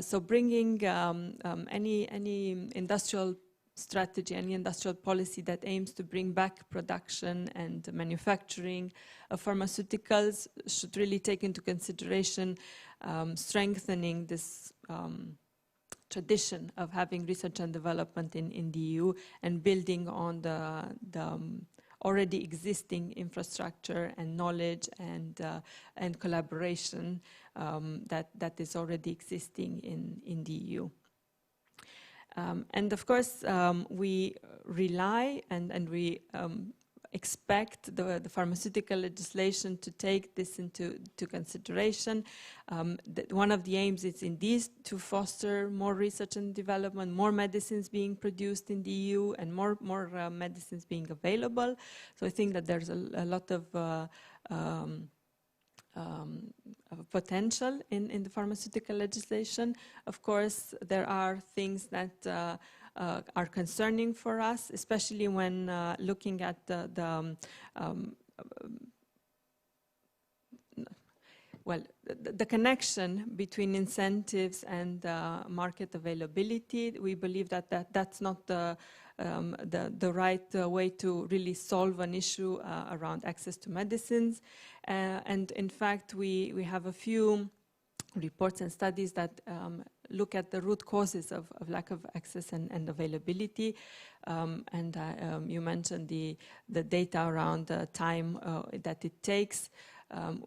So bringing any industrial strategy, any industrial policy that aims to bring back production and manufacturing of pharmaceuticals should really take into consideration strengthening this tradition of having research and development in the EU and building on the already existing infrastructure and knowledge and collaboration that is already existing in the EU. And of course, we rely and we expect the pharmaceutical legislation to take this into consideration. One of the aims is indeed to foster more research and development, more medicines being produced in the EU and more medicines being available. So I think that there's a lot of potential in the pharmaceutical legislation. Of course, there are things that are concerning for us, especially when looking at the connection between incentives and market availability. We believe that that's not the right way to really solve an issue around access to medicines. And in fact, we have a few reports and studies that look at the root causes of lack of access and availability. And you mentioned the data around the time that it takes.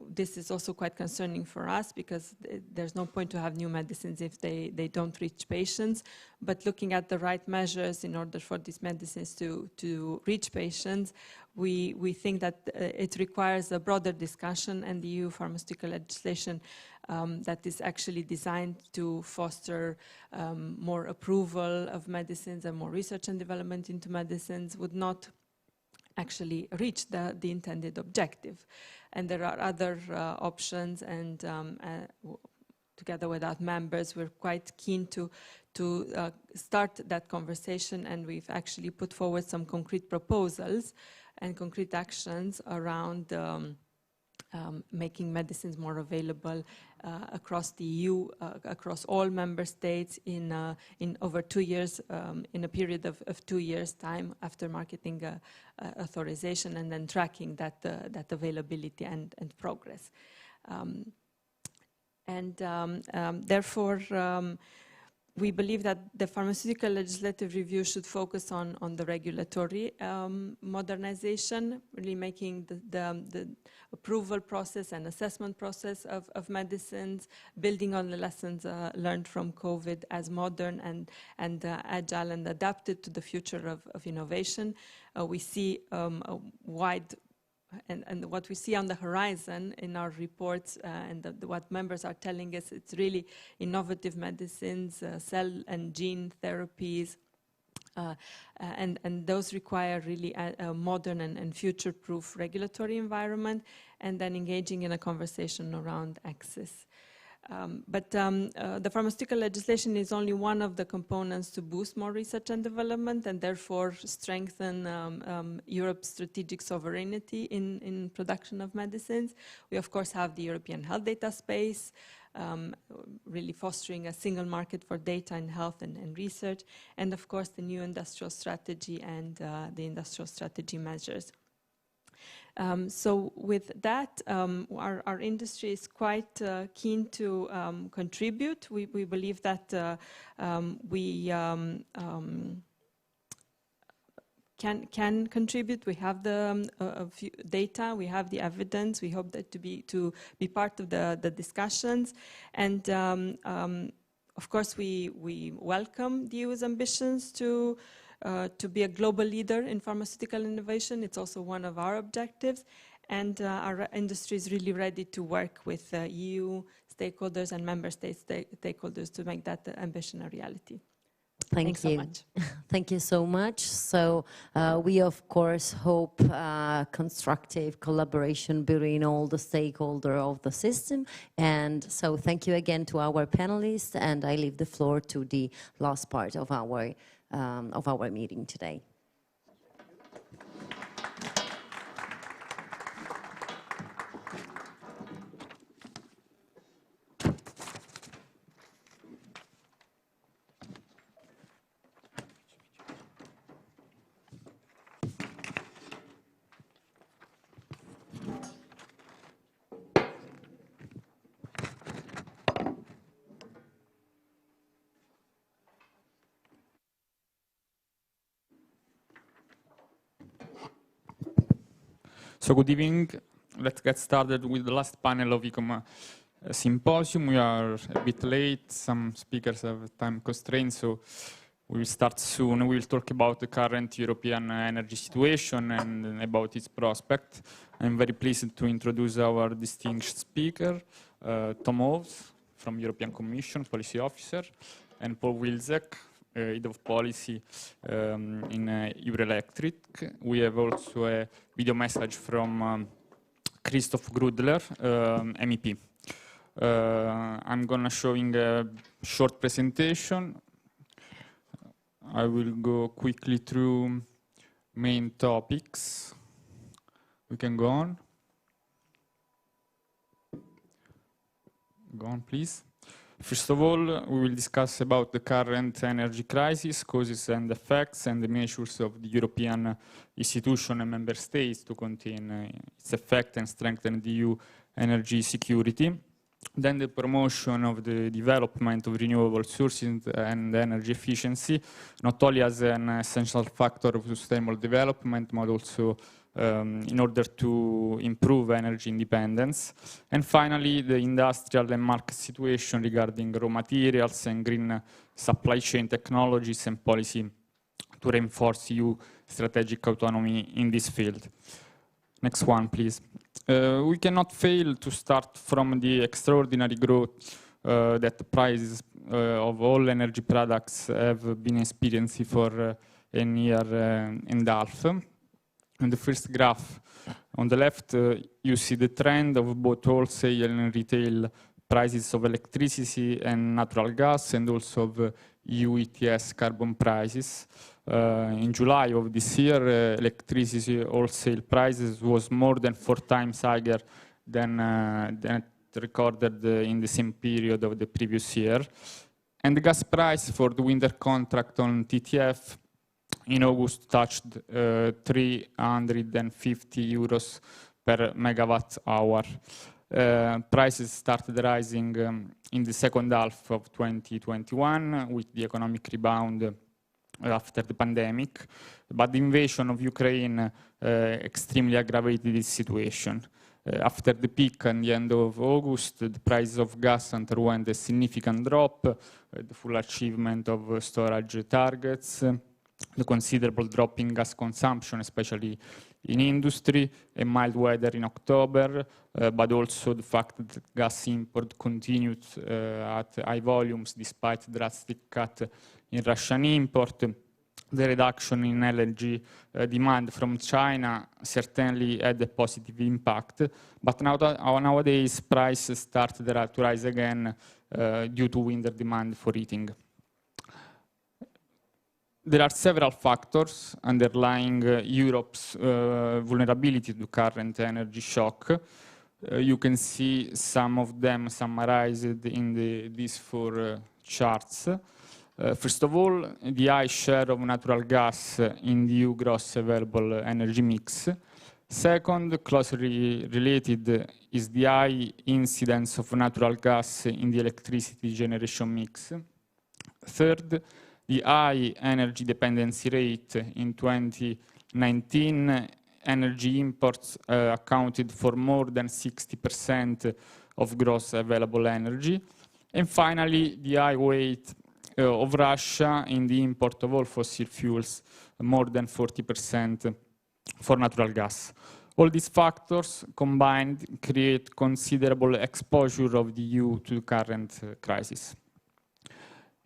This is also quite concerning for us because there's no point to have new medicines if they don't reach patients. But looking at the right measures in order for these medicines to reach patients, we think that it requires a broader discussion, and the EU pharmaceutical legislation that is actually designed to foster more approval of medicines and more research and development into medicines would not actually reach the intended objective. And there are other options, and together with our members, we're quite keen to start that conversation, and we've actually put forward some concrete proposals and concrete actions around making medicines more available across the EU, across all member states in over 2 years, in a period of 2 years' time after marketing authorization, and then tracking that availability and progress. Therefore, we believe that the pharmaceutical legislative review should focus on the regulatory modernization, really making the approval process and assessment process of medicines, building on the lessons learned from COVID as modern and agile and adapted to the future of innovation. We see a wide and what we see on the horizon in our reports and what members are telling us, it's really innovative medicines, cell and gene therapies, and those require really a modern and future-proof regulatory environment, and then engaging in a conversation around access. The pharmaceutical legislation is only one of the components to boost more research and development, and therefore strengthen Europe's strategic sovereignty in production of medicines. We of course have the European health data space, really fostering a single market for data in health and research, and of course the new industrial strategy and the industrial strategy measures. So with that, our industry is quite keen to contribute. We believe that we can contribute. We have the data, we have the evidence. We hope that to be part of the discussions, and of course we welcome the EU's ambitions to be a global leader in pharmaceutical innovation. It's also one of our objectives, and our industry is really ready to work with EU stakeholders and member state stakeholders to make that ambition a reality. Thanks so much. Thank you so much. So we of course hope constructive collaboration between all the stakeholders of the system. And so thank you again to our panelists, and I leave the floor to the last part of our meeting today. So good evening. Let's get started with the last panel of ICOM Symposium. We are a bit late. Some speakers have time constraints, so we will start soon. We will talk about the current European energy situation and about its prospect. I'm very pleased to introduce our distinguished speaker, Tom Hoves from European Commission, Policy Officer, and Paul Wilczek, Head of Policy in Eurelectric. We have also a video message from Christoph Grudler, MEP. I'm going to showing a short presentation. I will go quickly through main topics. We can go on. Go on, please. First of all, we will discuss about the current energy crisis, causes and effects, and the measures of the European institution and member states to contain its effect and strengthen the EU energy security. Then the promotion of the development of renewable sources and energy efficiency, not only as an essential factor of sustainable development, but also in order to improve energy independence. And finally, the industrial and market situation regarding raw materials and green supply chain technologies and policy to reinforce EU strategic autonomy in this field. Next one, please. We cannot fail to start from the extraordinary growth that the prices of all energy products have been experiencing for a year and a half. In the first graph on the left, you see the trend of both wholesale and retail prices of electricity and natural gas, and also of EU ETS carbon prices. In July of this year, electricity wholesale prices was more than 4 times higher than recorded in the same period of the previous year. And the gas price for the winter contract on TTF in August touched 350 euros per megawatt hour. Prices started rising in the second half of 2021 with the economic rebound after the pandemic, but the invasion of Ukraine extremely aggravated this situation. After the peak at the end of August, the price of gas underwent a significant drop, the full achievement of storage targets, the considerable drop in gas consumption, especially in industry, and mild weather in October, but also the fact that gas import continued at high volumes despite drastic cut in Russian import. The reduction in LNG demand from China certainly had a positive impact, but nowadays prices started to rise again due to winter demand for heating. There are several factors underlying Europe's vulnerability to current energy shock. You can see some of them summarized in these four charts. First of all, the high share of natural gas in the EU gross available energy mix. Second, closely related is the high incidence of natural gas in the electricity generation mix. Third, the high energy dependency rate. In 2019, energy imports accounted for more than 60% of gross available energy. And finally, the high weight of Russia in the import of all fossil fuels, more than 40% for natural gas. All these factors combined create considerable exposure of the EU to the current crisis.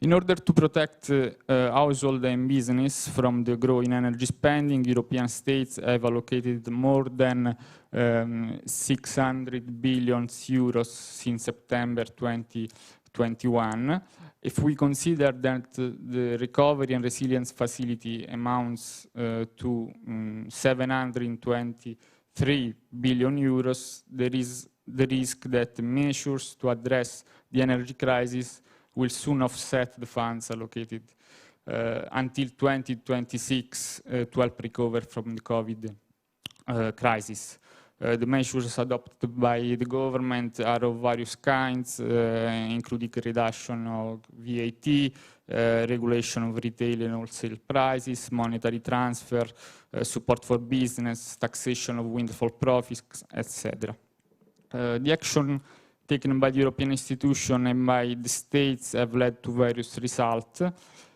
In order to protect household and business from the growing energy spending, European states have allocated more than 600 billion euros since September 2021. If we consider that the Recovery and Resilience Facility amounts to 723 billion euros, there is the risk that measures to address the energy crisis will soon offset the funds allocated until 2026 to help recover from the COVID crisis. The measures adopted by the government are of various kinds, including reduction of VAT, regulation of retail and wholesale prices, monetary transfer, support for business, taxation of windfall profits, etc. The action taken by the European institutions and by the states have led to various results.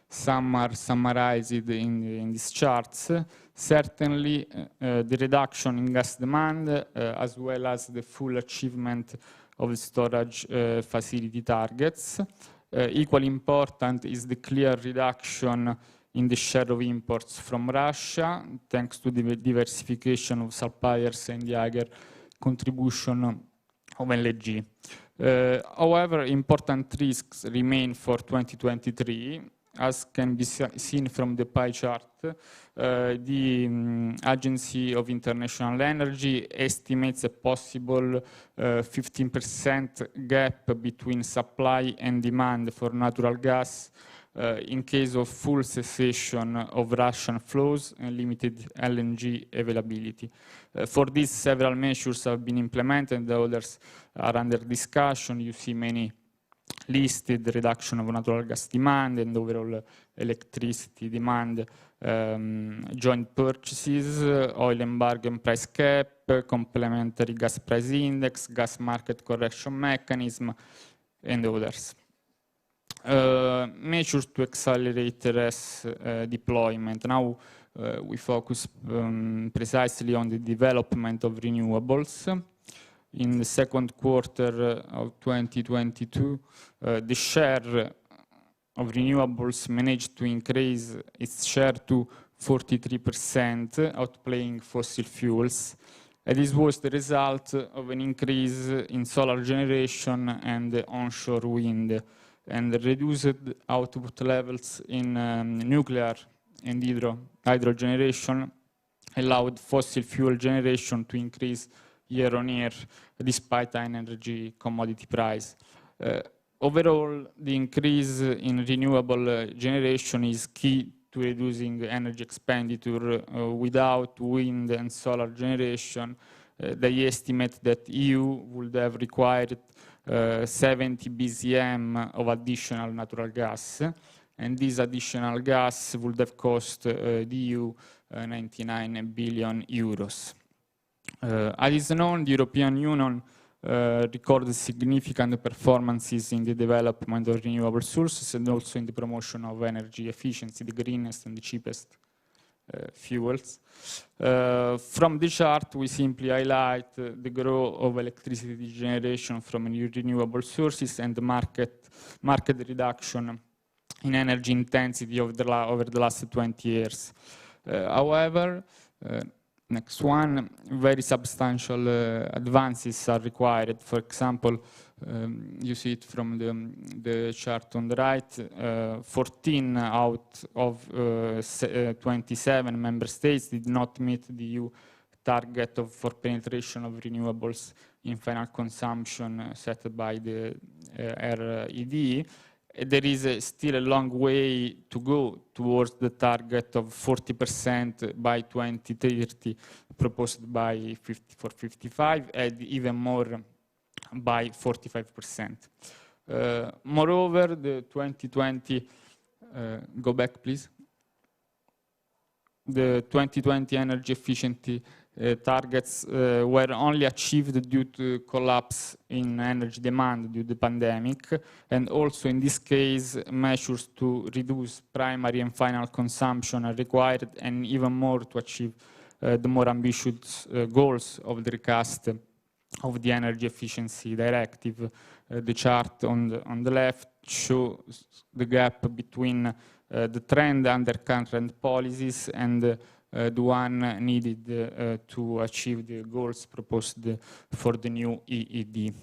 Some are summarized in these charts. Certainly, the reduction in gas demand, as well as the full achievement of the storage facility targets. Equally important is the clear reduction in the share of imports from Russia, thanks to the diversification of suppliers and the higher contribution of LNG. However, important risks remain for 2023. As can be seen from the pie chart, the Agency of International Energy estimates a possible 15% gap between supply and demand for natural gas in case of full cessation of Russian flows and limited LNG availability. For this, several measures have been implemented, and others are under discussion. You see many listed: reduction of natural gas demand and overall electricity demand, joint purchases, oil embargo and price cap, complementary gas price index, gas market correction mechanism, and others. Measures to accelerate RES deployment. Now we focus precisely on the development of renewables. In the second quarter of 2022, the share of renewables managed to increase its share to 43%, outplaying fossil fuels. And this was the result of an increase in solar generation and onshore wind, and reduced output levels in nuclear and hydro generation allowed fossil fuel generation to increase year on year, despite high energy commodity price. Overall, the increase in renewable generation is key to reducing energy expenditure. Without wind and solar generation, they estimate that EU would have required 70 BCM of additional natural gas, and this additional gas would have cost the EU 99 billion euros. As is known, the European Union recorded significant performances in the development of renewable sources and also in the promotion of energy efficiency, the greenest and the cheapest fuels. From the chart, we simply highlight the growth of electricity generation from renewable sources and the market reduction in energy intensity over the last 20 years. However, next one, very substantial advances are required. For example, you see it from the chart on the right, 14 out of 27 member states did not meet the EU target for penetration of renewables in final consumption set by the RED. There is still a long way to go towards the target of 40% by 2030 proposed by for 55 and even more by 45%. Moreover, the 2020, go back please, the 2020 energy efficiency targets were only achieved due to collapse in energy demand due to the pandemic, and also in this case measures to reduce primary and final consumption are required, and even more to achieve the more ambitious goals of the recast of the energy efficiency directive. The chart on the left shows the gap between the trend under current policies and the one needed to achieve the goals proposed for the new EED.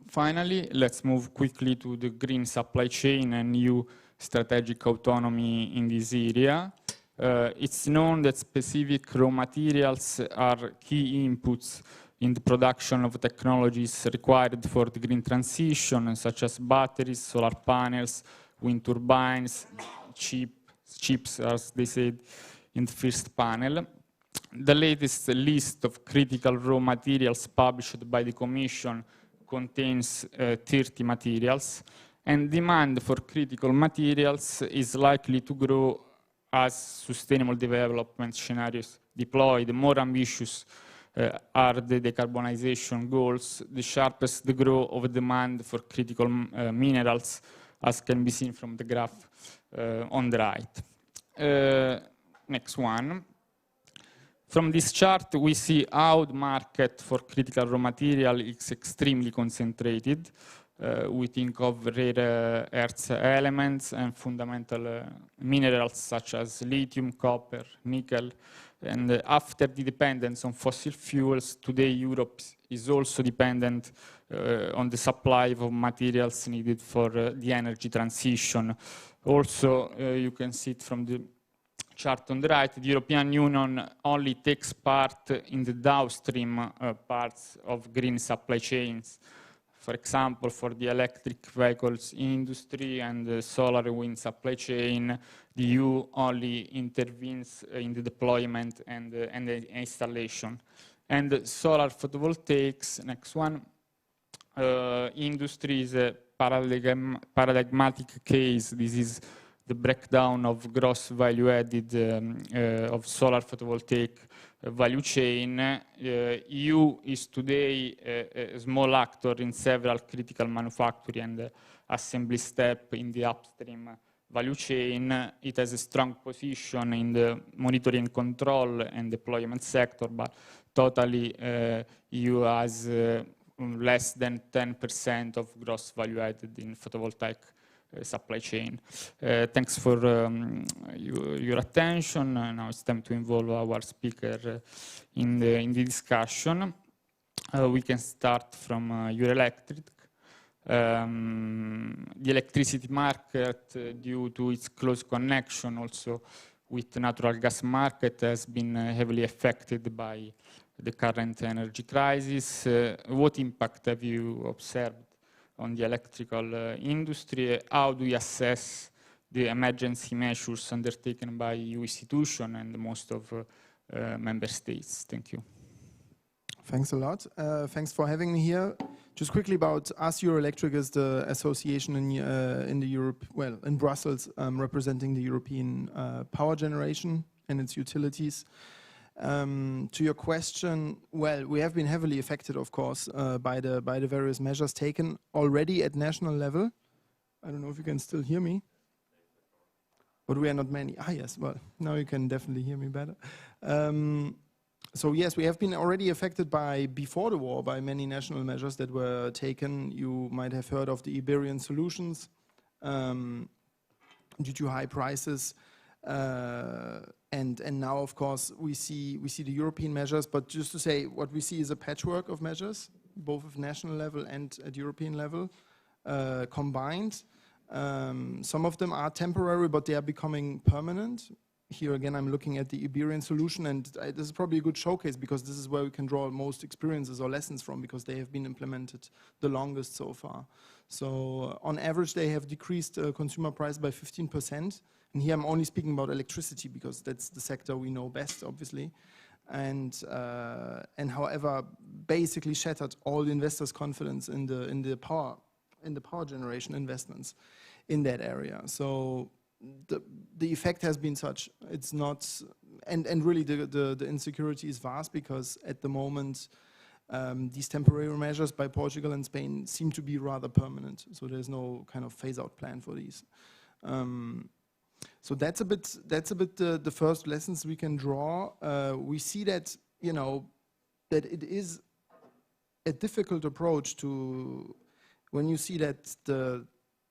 Finally, let's move quickly to the green supply chain and new strategic autonomy in this area. It's known that specific raw materials are key inputs in the production of technologies required for the green transition, such as batteries, solar panels, wind turbines, chips, as they said in the first panel. The latest list of critical raw materials published by the Commission contains 30 materials, and demand for critical materials is likely to grow as sustainable development scenarios deploy. The more ambitious are the decarbonization goals, the sharpest the growth of demand for critical minerals, as can be seen from the graph on the right. Next one. From this chart, we see how the market for critical raw material is extremely concentrated. We think of rare earth elements and fundamental minerals such as lithium, copper, nickel. And after the dependence on fossil fuels, today Europe is also dependent on the supply of materials needed for the energy transition. Also, you can see it from the chart on the right, the European Union only takes part in the downstream parts of green supply chains. For example, for the electric vehicles industry and the solar and wind supply chain, the EU only intervenes in the deployment and the installation. And solar photovoltaics, next one, industry is a paradigmatic case. This is the breakdown of gross value added of solar photovoltaic value chain. EU is today a small actor in several critical manufacturing and assembly steps in the upstream value chain. It has a strong position in the monitoring, control and deployment sector, but totally EU has less than 10% of gross value added in photovoltaic supply chain. Thanks for your attention. Now it's time to involve our speaker in the discussion. We can start from Eurelectric. The electricity market, due to its close connection also with the natural gas market has been heavily affected by the current energy crisis. What impact have you observed on the electrical industry? How do you assess the emergency measures undertaken by EU institutions and most of member states? Thank you. Thanks a lot. Thanks for having me here. Just quickly about us, Euroelectric is the association in the Europe, well, in Brussels, representing the European power generation and its utilities. To your question, well, we have been heavily affected, of course, by the various measures taken already at national level. I don't know if you can still hear me, but we are not many. Ah, yes. Well, now you can definitely hear me better. So yes, we have been already affected before the war by many national measures that were taken. You might have heard of the Iberian solutions due to high prices. And now, of course, we see the European measures. But just to say, what we see is a patchwork of measures, both at national level and at European level, combined. Some of them are temporary, but they are becoming permanent. Here again, I'm looking at the Iberian solution, and this is probably a good showcase because this is where we can draw most experiences or lessons from, because they have been implemented the longest so far. So on average, they have decreased consumer price by 15%. And here I'm only speaking about electricity because that's the sector we know best, obviously. And however, basically shattered all the investors' confidence in the power generation investments in that area. So the effect has been such. It's not, and really the insecurity is vast because at the moment these temporary measures by Portugal and Spain seem to be rather permanent. So there's no kind of phase-out plan for these. So that's a bit the first lessons we can draw. We see that that it is a difficult approach to when you see that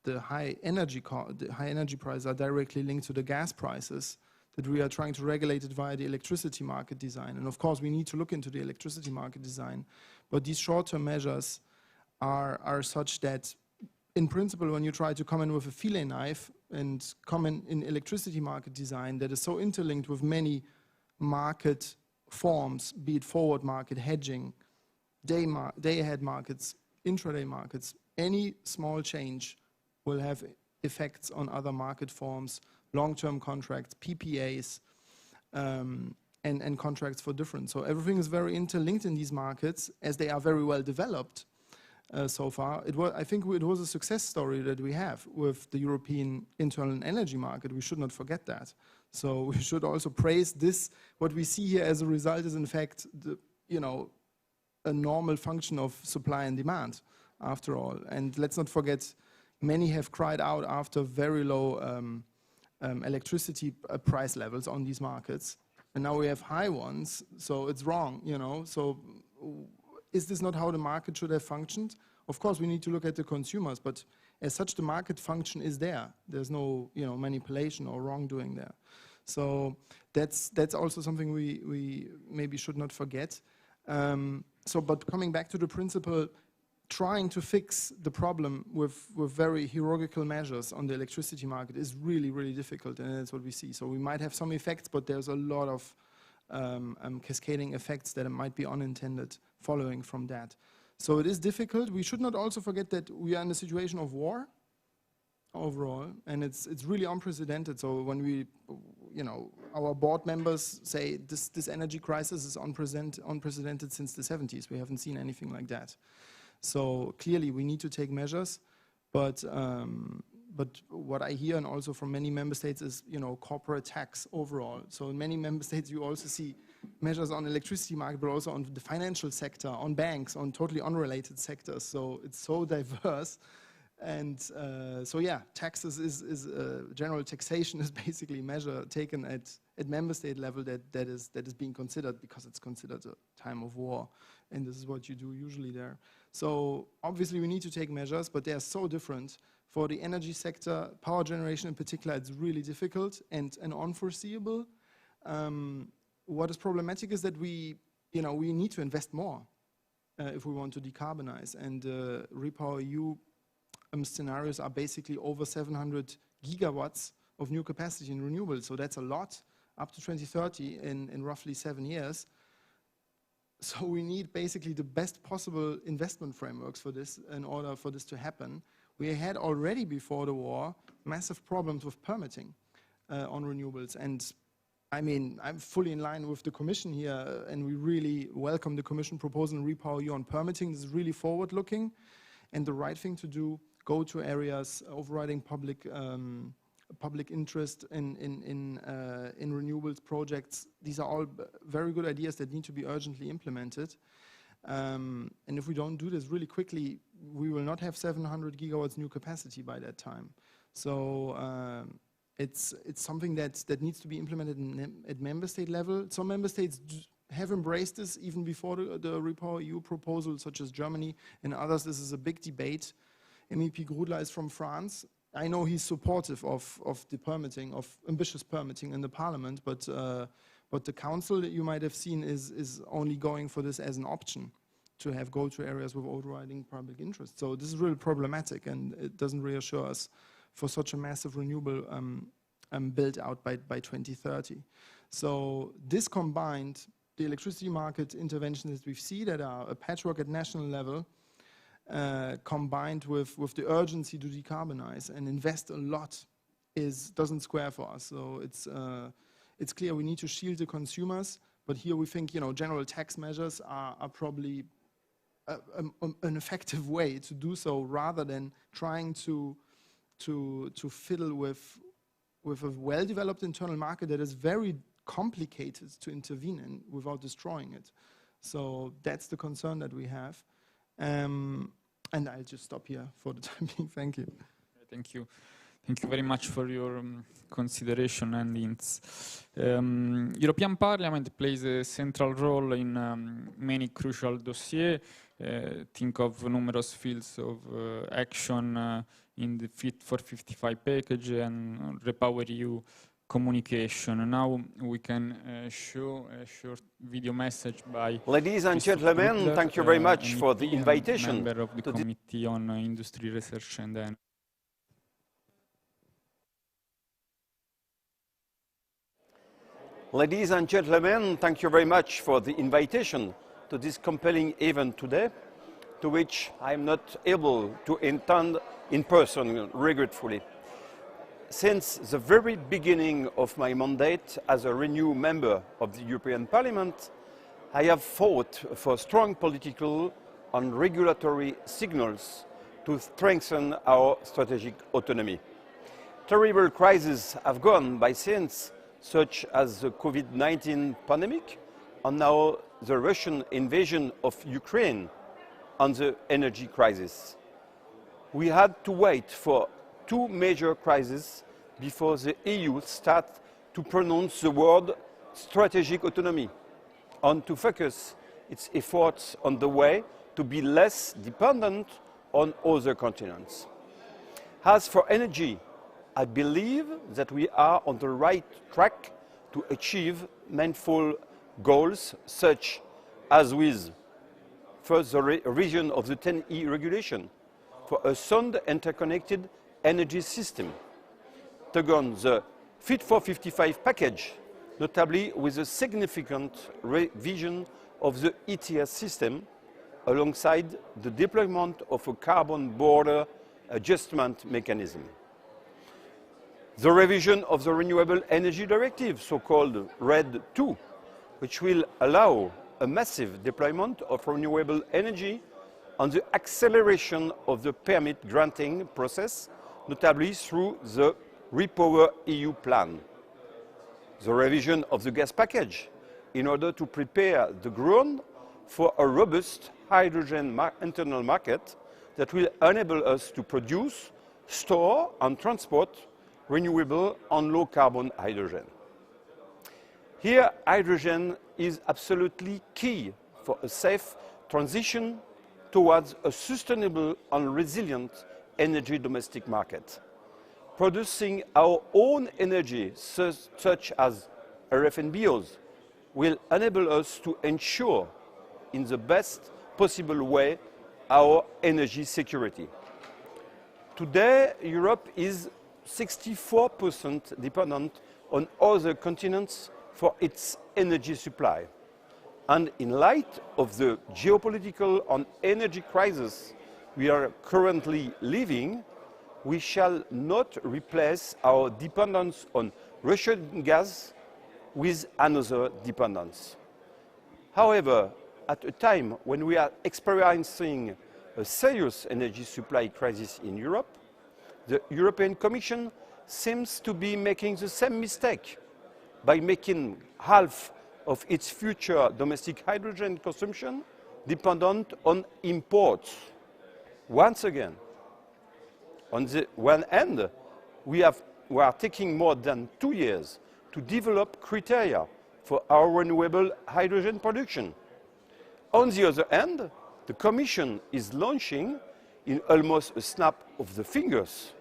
the high energy prices are directly linked to the gas prices, that we are trying to regulate it via the electricity market design. And of course, we need to look into the electricity market design. But these short-term measures are such that, in principle, when you try to come in with a fillet knife and come in electricity market design that is so interlinked with many market forms, be it forward market, hedging, day-ahead markets, intraday markets, any small change will have effects on other market forms, long-term contracts, PPAs, and contracts for difference. So everything is very interlinked in these markets as they are very well developed so far. I think it was a success story that we have with the European internal energy market. We should not forget that. So we should also praise this. What we see here as a result is in fact a normal function of supply and demand after all. And let's not forget, many have cried out after very low electricity price levels on these markets, and now we have high ones, so it's wrong, So is this not how the market should have functioned? Of course, we need to look at the consumers, but as such, the market function is there. There's no manipulation or wrongdoing there. So that's also something we maybe should not forget. But coming back to the principle, trying to fix the problem with very heroical measures on the electricity market is really, really difficult, and that's what we see. So we might have some effects, but there's a lot of cascading effects that might be unintended following from that. So it is difficult. We should not also forget that we are in a situation of war overall, and it's really unprecedented. So when our board members say this energy crisis is unprecedented since the 70s. We haven't seen anything like that. So clearly we need to take measures, but what I hear and also from many member states is corporate tax overall. So in many member states you also see measures on electricity market, but also on the financial sector, on banks, on totally unrelated sectors. So it's so diverse, and so yeah, taxes is general taxation is basically a measure taken at member state level that is being considered because it's considered a time of war, and this is what you do usually there. So obviously we need to take measures, but they are so different. For the energy sector, power generation in particular, it's really difficult and unforeseeable. What is problematic is that we need to invest more if we want to decarbonize. And REPowerEU scenarios are basically over 700 gigawatts of new capacity in renewables. So that's a lot. up to 2030 in roughly 7 years. So we need basically the best possible investment frameworks for this in order for this to happen. We had already before the war massive problems with permitting on renewables. And I mean, I'm fully in line with the Commission here, and we really welcome the Commission proposal and REPowerEU on permitting. This is really forward-looking and the right thing to do. Go to areas overriding public interest in renewables projects. These are all very good ideas that need to be urgently implemented. And if we don't do this really quickly, we will not have 700 gigawatts new capacity by that time. So it's something that needs to be implemented at member state level. Some member states have embraced this even before the REPowerEU proposal, such as Germany and others. This is a big debate. MEP Grudler is from France. I know he's supportive of the permitting, of ambitious permitting in the parliament, but the council that you might have seen is only going for this as an option to have go to areas with overriding public interest. So this is really problematic, and it doesn't reassure us for such a massive renewable build out by 2030. So this combined, the electricity market interventions that we see that are a patchwork at national level, combined with the urgency to decarbonize and invest a lot doesn't square for us. So it's clear we need to shield the consumers, but here we think general tax measures are probably an effective way to do so, rather than trying to fiddle with a well-developed internal market that is very complicated to intervene in without destroying it. So that's the concern that we have. And I'll just stop here for the time being. Thank you. Thank you. Thank you very much for your consideration and hints. European Parliament plays a central role in many crucial dossiers. Think of numerous fields of action in the Fit for 55 package and REPowerEU communication. Now we can show a short video message by Ladies and gentlemen, Grudler, thank you very much MEP for the invitation. Member of the Committee on Industry, Research and Energy. Ladies and gentlemen, thank you very much for the invitation to this compelling event today, to which I am not able to attend in person, regretfully. Since the very beginning of my mandate as a Renew member of the European Parliament, I have fought for strong political and regulatory signals to strengthen our strategic autonomy. Terrible crises have gone by since, such as the COVID-19 pandemic and now the Russian invasion of Ukraine and the energy crisis. We had to wait for two major crises before the EU started to pronounce the word strategic autonomy and to focus its efforts on the way to be less dependent on other continents. As for energy, I believe that we are on the right track to achieve meaningful goals, such as with first the revision of the 10E regulation for a sound interconnected energy system. Second, the Fit for 55 package, notably with a significant revision of the ETS system, alongside the deployment of a carbon border adjustment mechanism. The revision of the Renewable Energy Directive, so-called RED II, which will allow a massive deployment of renewable energy and the acceleration of the permit granting process, notably through the REPowerEU plan. The revision of the gas package, in order to prepare the ground for a robust hydrogen internal market that will enable us to produce, store and transport renewable and low-carbon hydrogen. Here, hydrogen is absolutely key for a safe transition towards a sustainable and resilient energy domestic market. Producing our own energy, such as RFNBOs, will enable us to ensure, in the best possible way, our energy security. Today, Europe is 64% dependent on other continents for its energy supply. And in light of the geopolitical and energy crisis we are currently living, we shall not replace our dependence on Russian gas with another dependence. However, at a time when we are experiencing a serious energy supply crisis in Europe, the European Commission seems to be making the same mistake by making half of its future domestic hydrogen consumption dependent on imports. Once again, on the one hand, we are taking more than 2 years to develop criteria for our renewable hydrogen production. On the other hand, the Commission is launching, in almost a snap of the fingers,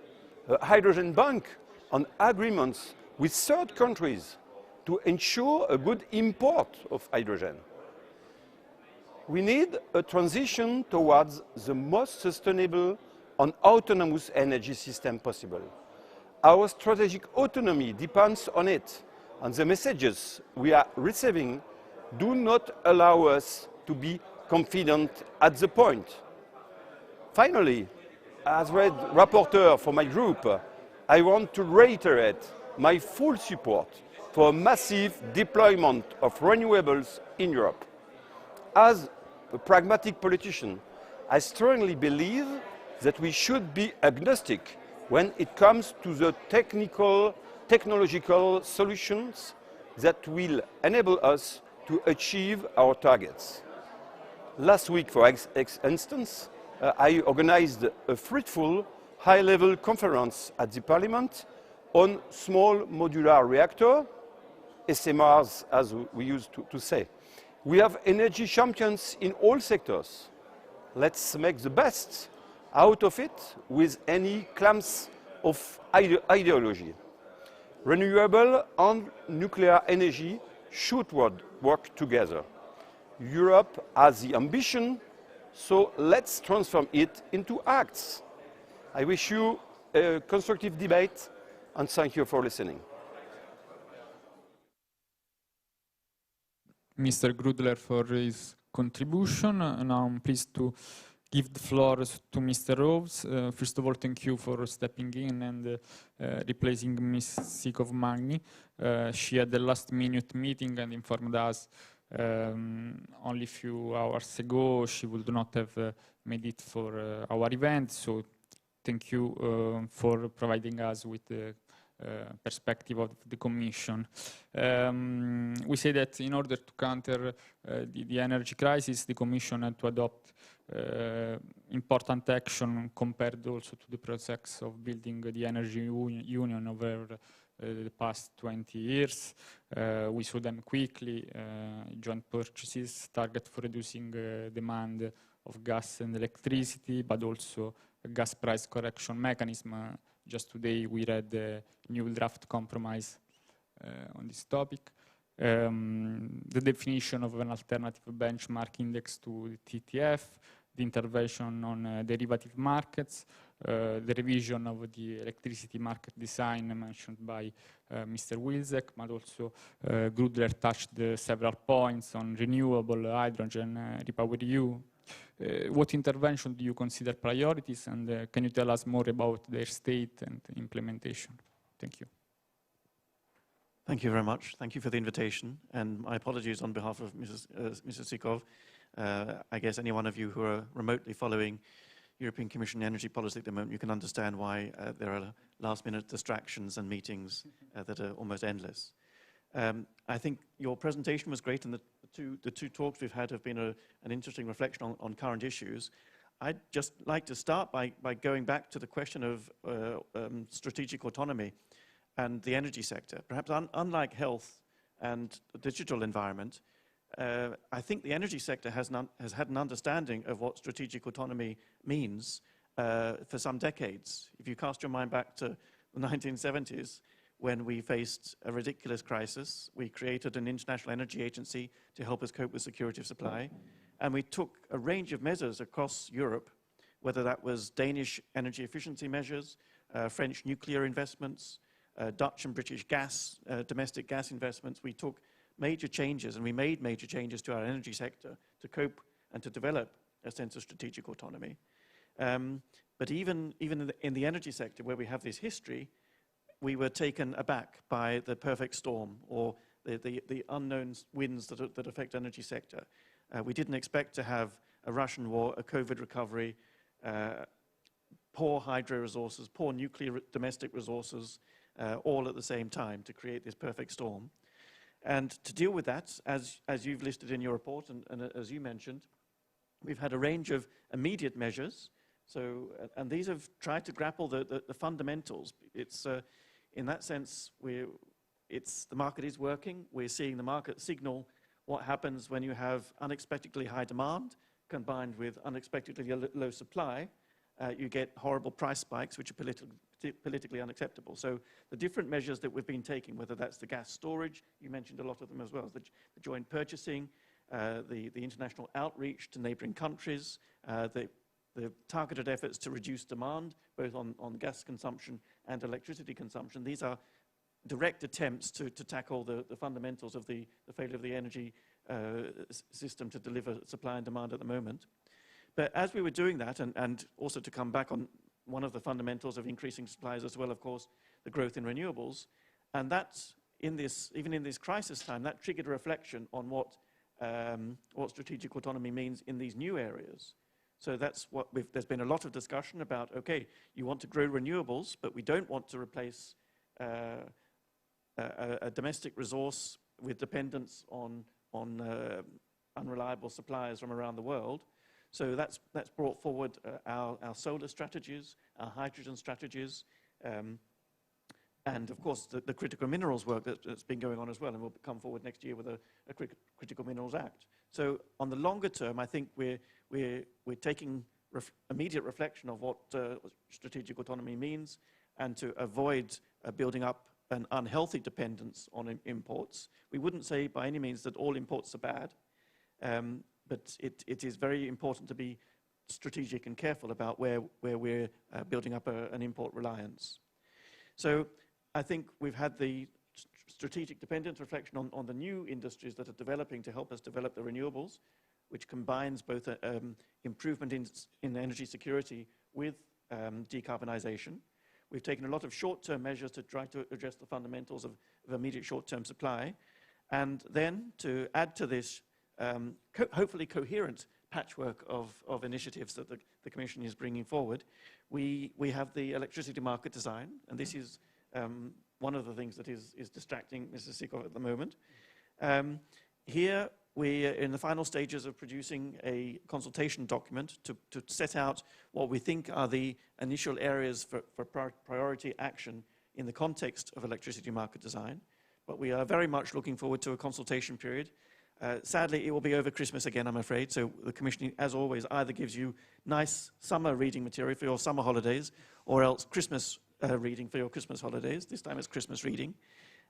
a hydrogen bank on agreements with third countries to ensure a good import of hydrogen. We need a transition towards the most sustainable and autonomous energy system possible. Our strategic autonomy depends on it, and the messages we are receiving do not allow us to be confident at the point. Finally, as red rapporteur for my group, I want to reiterate my full support for a massive deployment of renewables in Europe. As a pragmatic politician, I strongly believe that we should be agnostic when it comes to the technological solutions that will enable us to achieve our targets. Last week, for instance, I organized a fruitful high-level conference at the Parliament on small modular reactor, SMRs as we used to say. We have energy champions in all sectors. Let's make the best out of it with any claims of ideology. Renewable and nuclear energy should work together. Europe has the ambition, so let's transform it into acts. I wish you a constructive debate and thank you for listening. Mr. Grudler for his contribution. Now I'm pleased to give the floor to Mr. Roves. First of all, thank you for stepping in and replacing Ms. Sikov-Magni. She had the last-minute meeting and informed us only a few hours ago she would not have made it for our event. So thank you for providing us with the perspective of the Commission. We say that in order to counter the energy crisis, the Commission had to adopt important action compared also to the process of building the energy union over the past 20 years. We saw them quickly, joint purchases, target for reducing demand of gas and electricity, but also a gas price correction mechanism. Just today we read the new draft compromise on this topic. The definition of an alternative benchmark index to the TTF, the intervention on derivative markets, the revision of the electricity market design mentioned by Mr. Wilczek, but also Grudler touched several points on renewable hydrogen, REPowerEU. What intervention do you consider priorities, and can you tell us more about their state and implementation? Thank you. Thank you very much. Thank you for the invitation, and my apologies on behalf of Mrs. Sikov. I guess any one of you who are remotely following European Commission energy policy at the moment, you can understand why there are last-minute distractions and meetings that are almost endless. I think your presentation was great, and the two talks we've had have been an interesting reflection on current issues. I'd just like to start by going back to the question of strategic autonomy and the energy sector. Perhaps unlike health and the digital environment, I think the energy sector has had an understanding of what strategic autonomy means for some decades. If you cast your mind back to the 1970s, when we faced a ridiculous crisis, we created an international energy agency to help us cope with security of supply, and we took a range of measures across Europe whether that was Danish energy efficiency measures, French nuclear investments, Dutch and British gas, domestic gas investments. We took major changes, and we made major changes to our energy sector to cope and to develop a sense of strategic autonomy. But even in the energy sector, where we have this history, we were taken aback by the perfect storm, or the unknown winds that affect energy sector. We didn't expect to have a Russian war, a COVID recovery, poor hydro resources, poor nuclear domestic resources, all at the same time to create this perfect storm. And to deal with that, as you've listed in your report and as you mentioned, we've had a range of immediate measures. So, and these have tried to grapple the fundamentals. It's in that sense, the market is working. We're seeing the market signal what happens when you have unexpectedly high demand combined with unexpectedly low supply. You get horrible price spikes, which are politically unacceptable. So the different measures that we've been taking, whether that's the gas storage, you mentioned a lot of them as well, the joint purchasing, the international outreach to neighboring countries, the targeted efforts to reduce demand, both on gas consumption and electricity consumption. These are direct attempts to tackle the fundamentals of the failure of the energy system to deliver supply and demand at the moment. But as we were doing that, and also to come back on one of the fundamentals of increasing supplies as well, of course, the growth in renewables, and that's even in this crisis time, that triggered a reflection on what strategic autonomy means in these new areas. So that's what there's been a lot of discussion about, okay, you want to grow renewables, but we don't want to replace a domestic resource with dependence on unreliable suppliers from around the world. So that's brought forward our solar strategies, our hydrogen strategies, and of course the critical minerals work that's been going on as well, and will come forward next year with a Critical Minerals Act. So on the longer term, I think we're taking immediate reflection of what strategic autonomy means, and to avoid building up an unhealthy dependence on imports. We wouldn't say by any means that all imports are bad, but it is very important to be strategic and careful about where we're building up an import reliance. So I think we've had the strategic dependence reflection on the new industries that are developing to help us develop the renewables, which combines both improvement in energy security with decarbonization. We've taken a lot of short-term measures to try to address the fundamentals of immediate short-term supply. And then to add to this, hopefully coherent patchwork of initiatives that the Commission is bringing forward, we have the electricity market design, and this is one of the things that is distracting Mrs. Sikov at the moment. Here, we are in the final stages of producing a consultation document to set out what we think are the initial areas for priority action in the context of electricity market design. But we are very much looking forward to a consultation period. Sadly, it will be over Christmas again, I'm afraid. So the Commission, as always, either gives you nice summer reading material for your summer holidays, or else Christmas reading for your Christmas holidays. This time it's Christmas reading.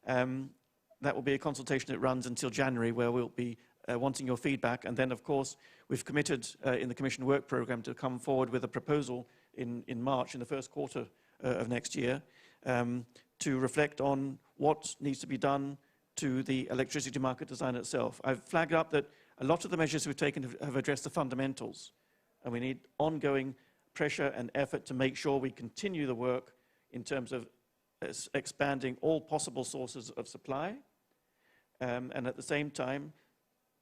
That will be a consultation that runs until January, where we'll be wanting your feedback. And then, of course, we've committed in the Commission work programme to come forward with a proposal in March, in the first quarter of next year, to reflect on what needs to be done to the electricity market design itself. I've flagged up that a lot of the measures we've taken have addressed the fundamentals, and we need ongoing pressure and effort to make sure we continue the work in terms of expanding all possible sources of supply, and at the same time,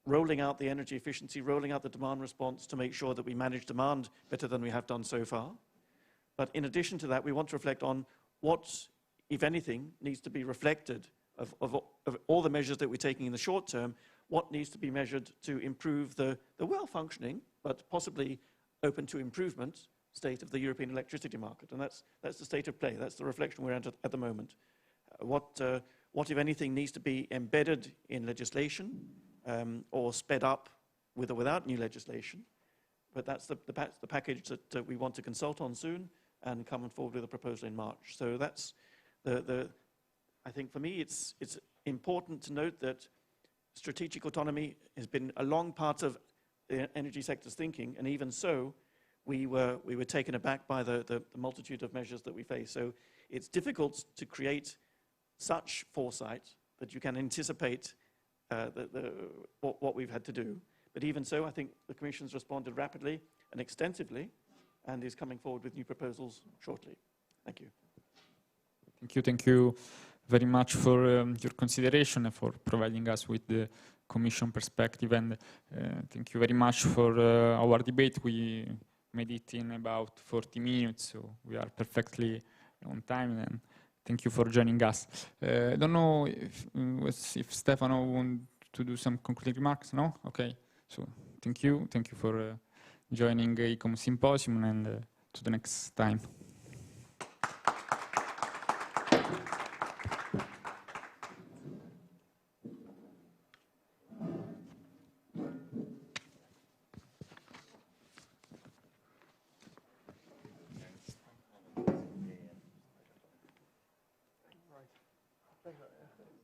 rolling out the energy efficiency, rolling out the demand response to make sure that we manage demand better than we have done so far. But in addition to that, we want to reflect on what, if anything, needs to be reflected of all the measures that we're taking in the short term, what needs to be measured to improve the well-functioning, but possibly open to improvement, state of the European electricity market. And that's the state of play. That's the reflection we're at the moment. What, if anything, needs to be embedded in legislation or sped up with or without new legislation. But that's the package that we want to consult on soon and come forward with a proposal in March. So that's I think for me, it's important to note that strategic autonomy has been a long part of the energy sector's thinking, and even so, we were taken aback by the multitude of measures that we face. So it's difficult to create such foresight that you can anticipate what we've had to do. But even so, I think the Commission's responded rapidly and extensively and is coming forward with new proposals shortly. Thank you. Thank you very much for your consideration and for providing us with the Commission perspective, and thank you very much for our debate. We made it in about 40 minutes, so we are perfectly on time, and thank you for joining us. I don't know if Stefano wants to do some concluding remarks, no? Okay, so thank you for joining ICOM Symposium, and to the next time. Right.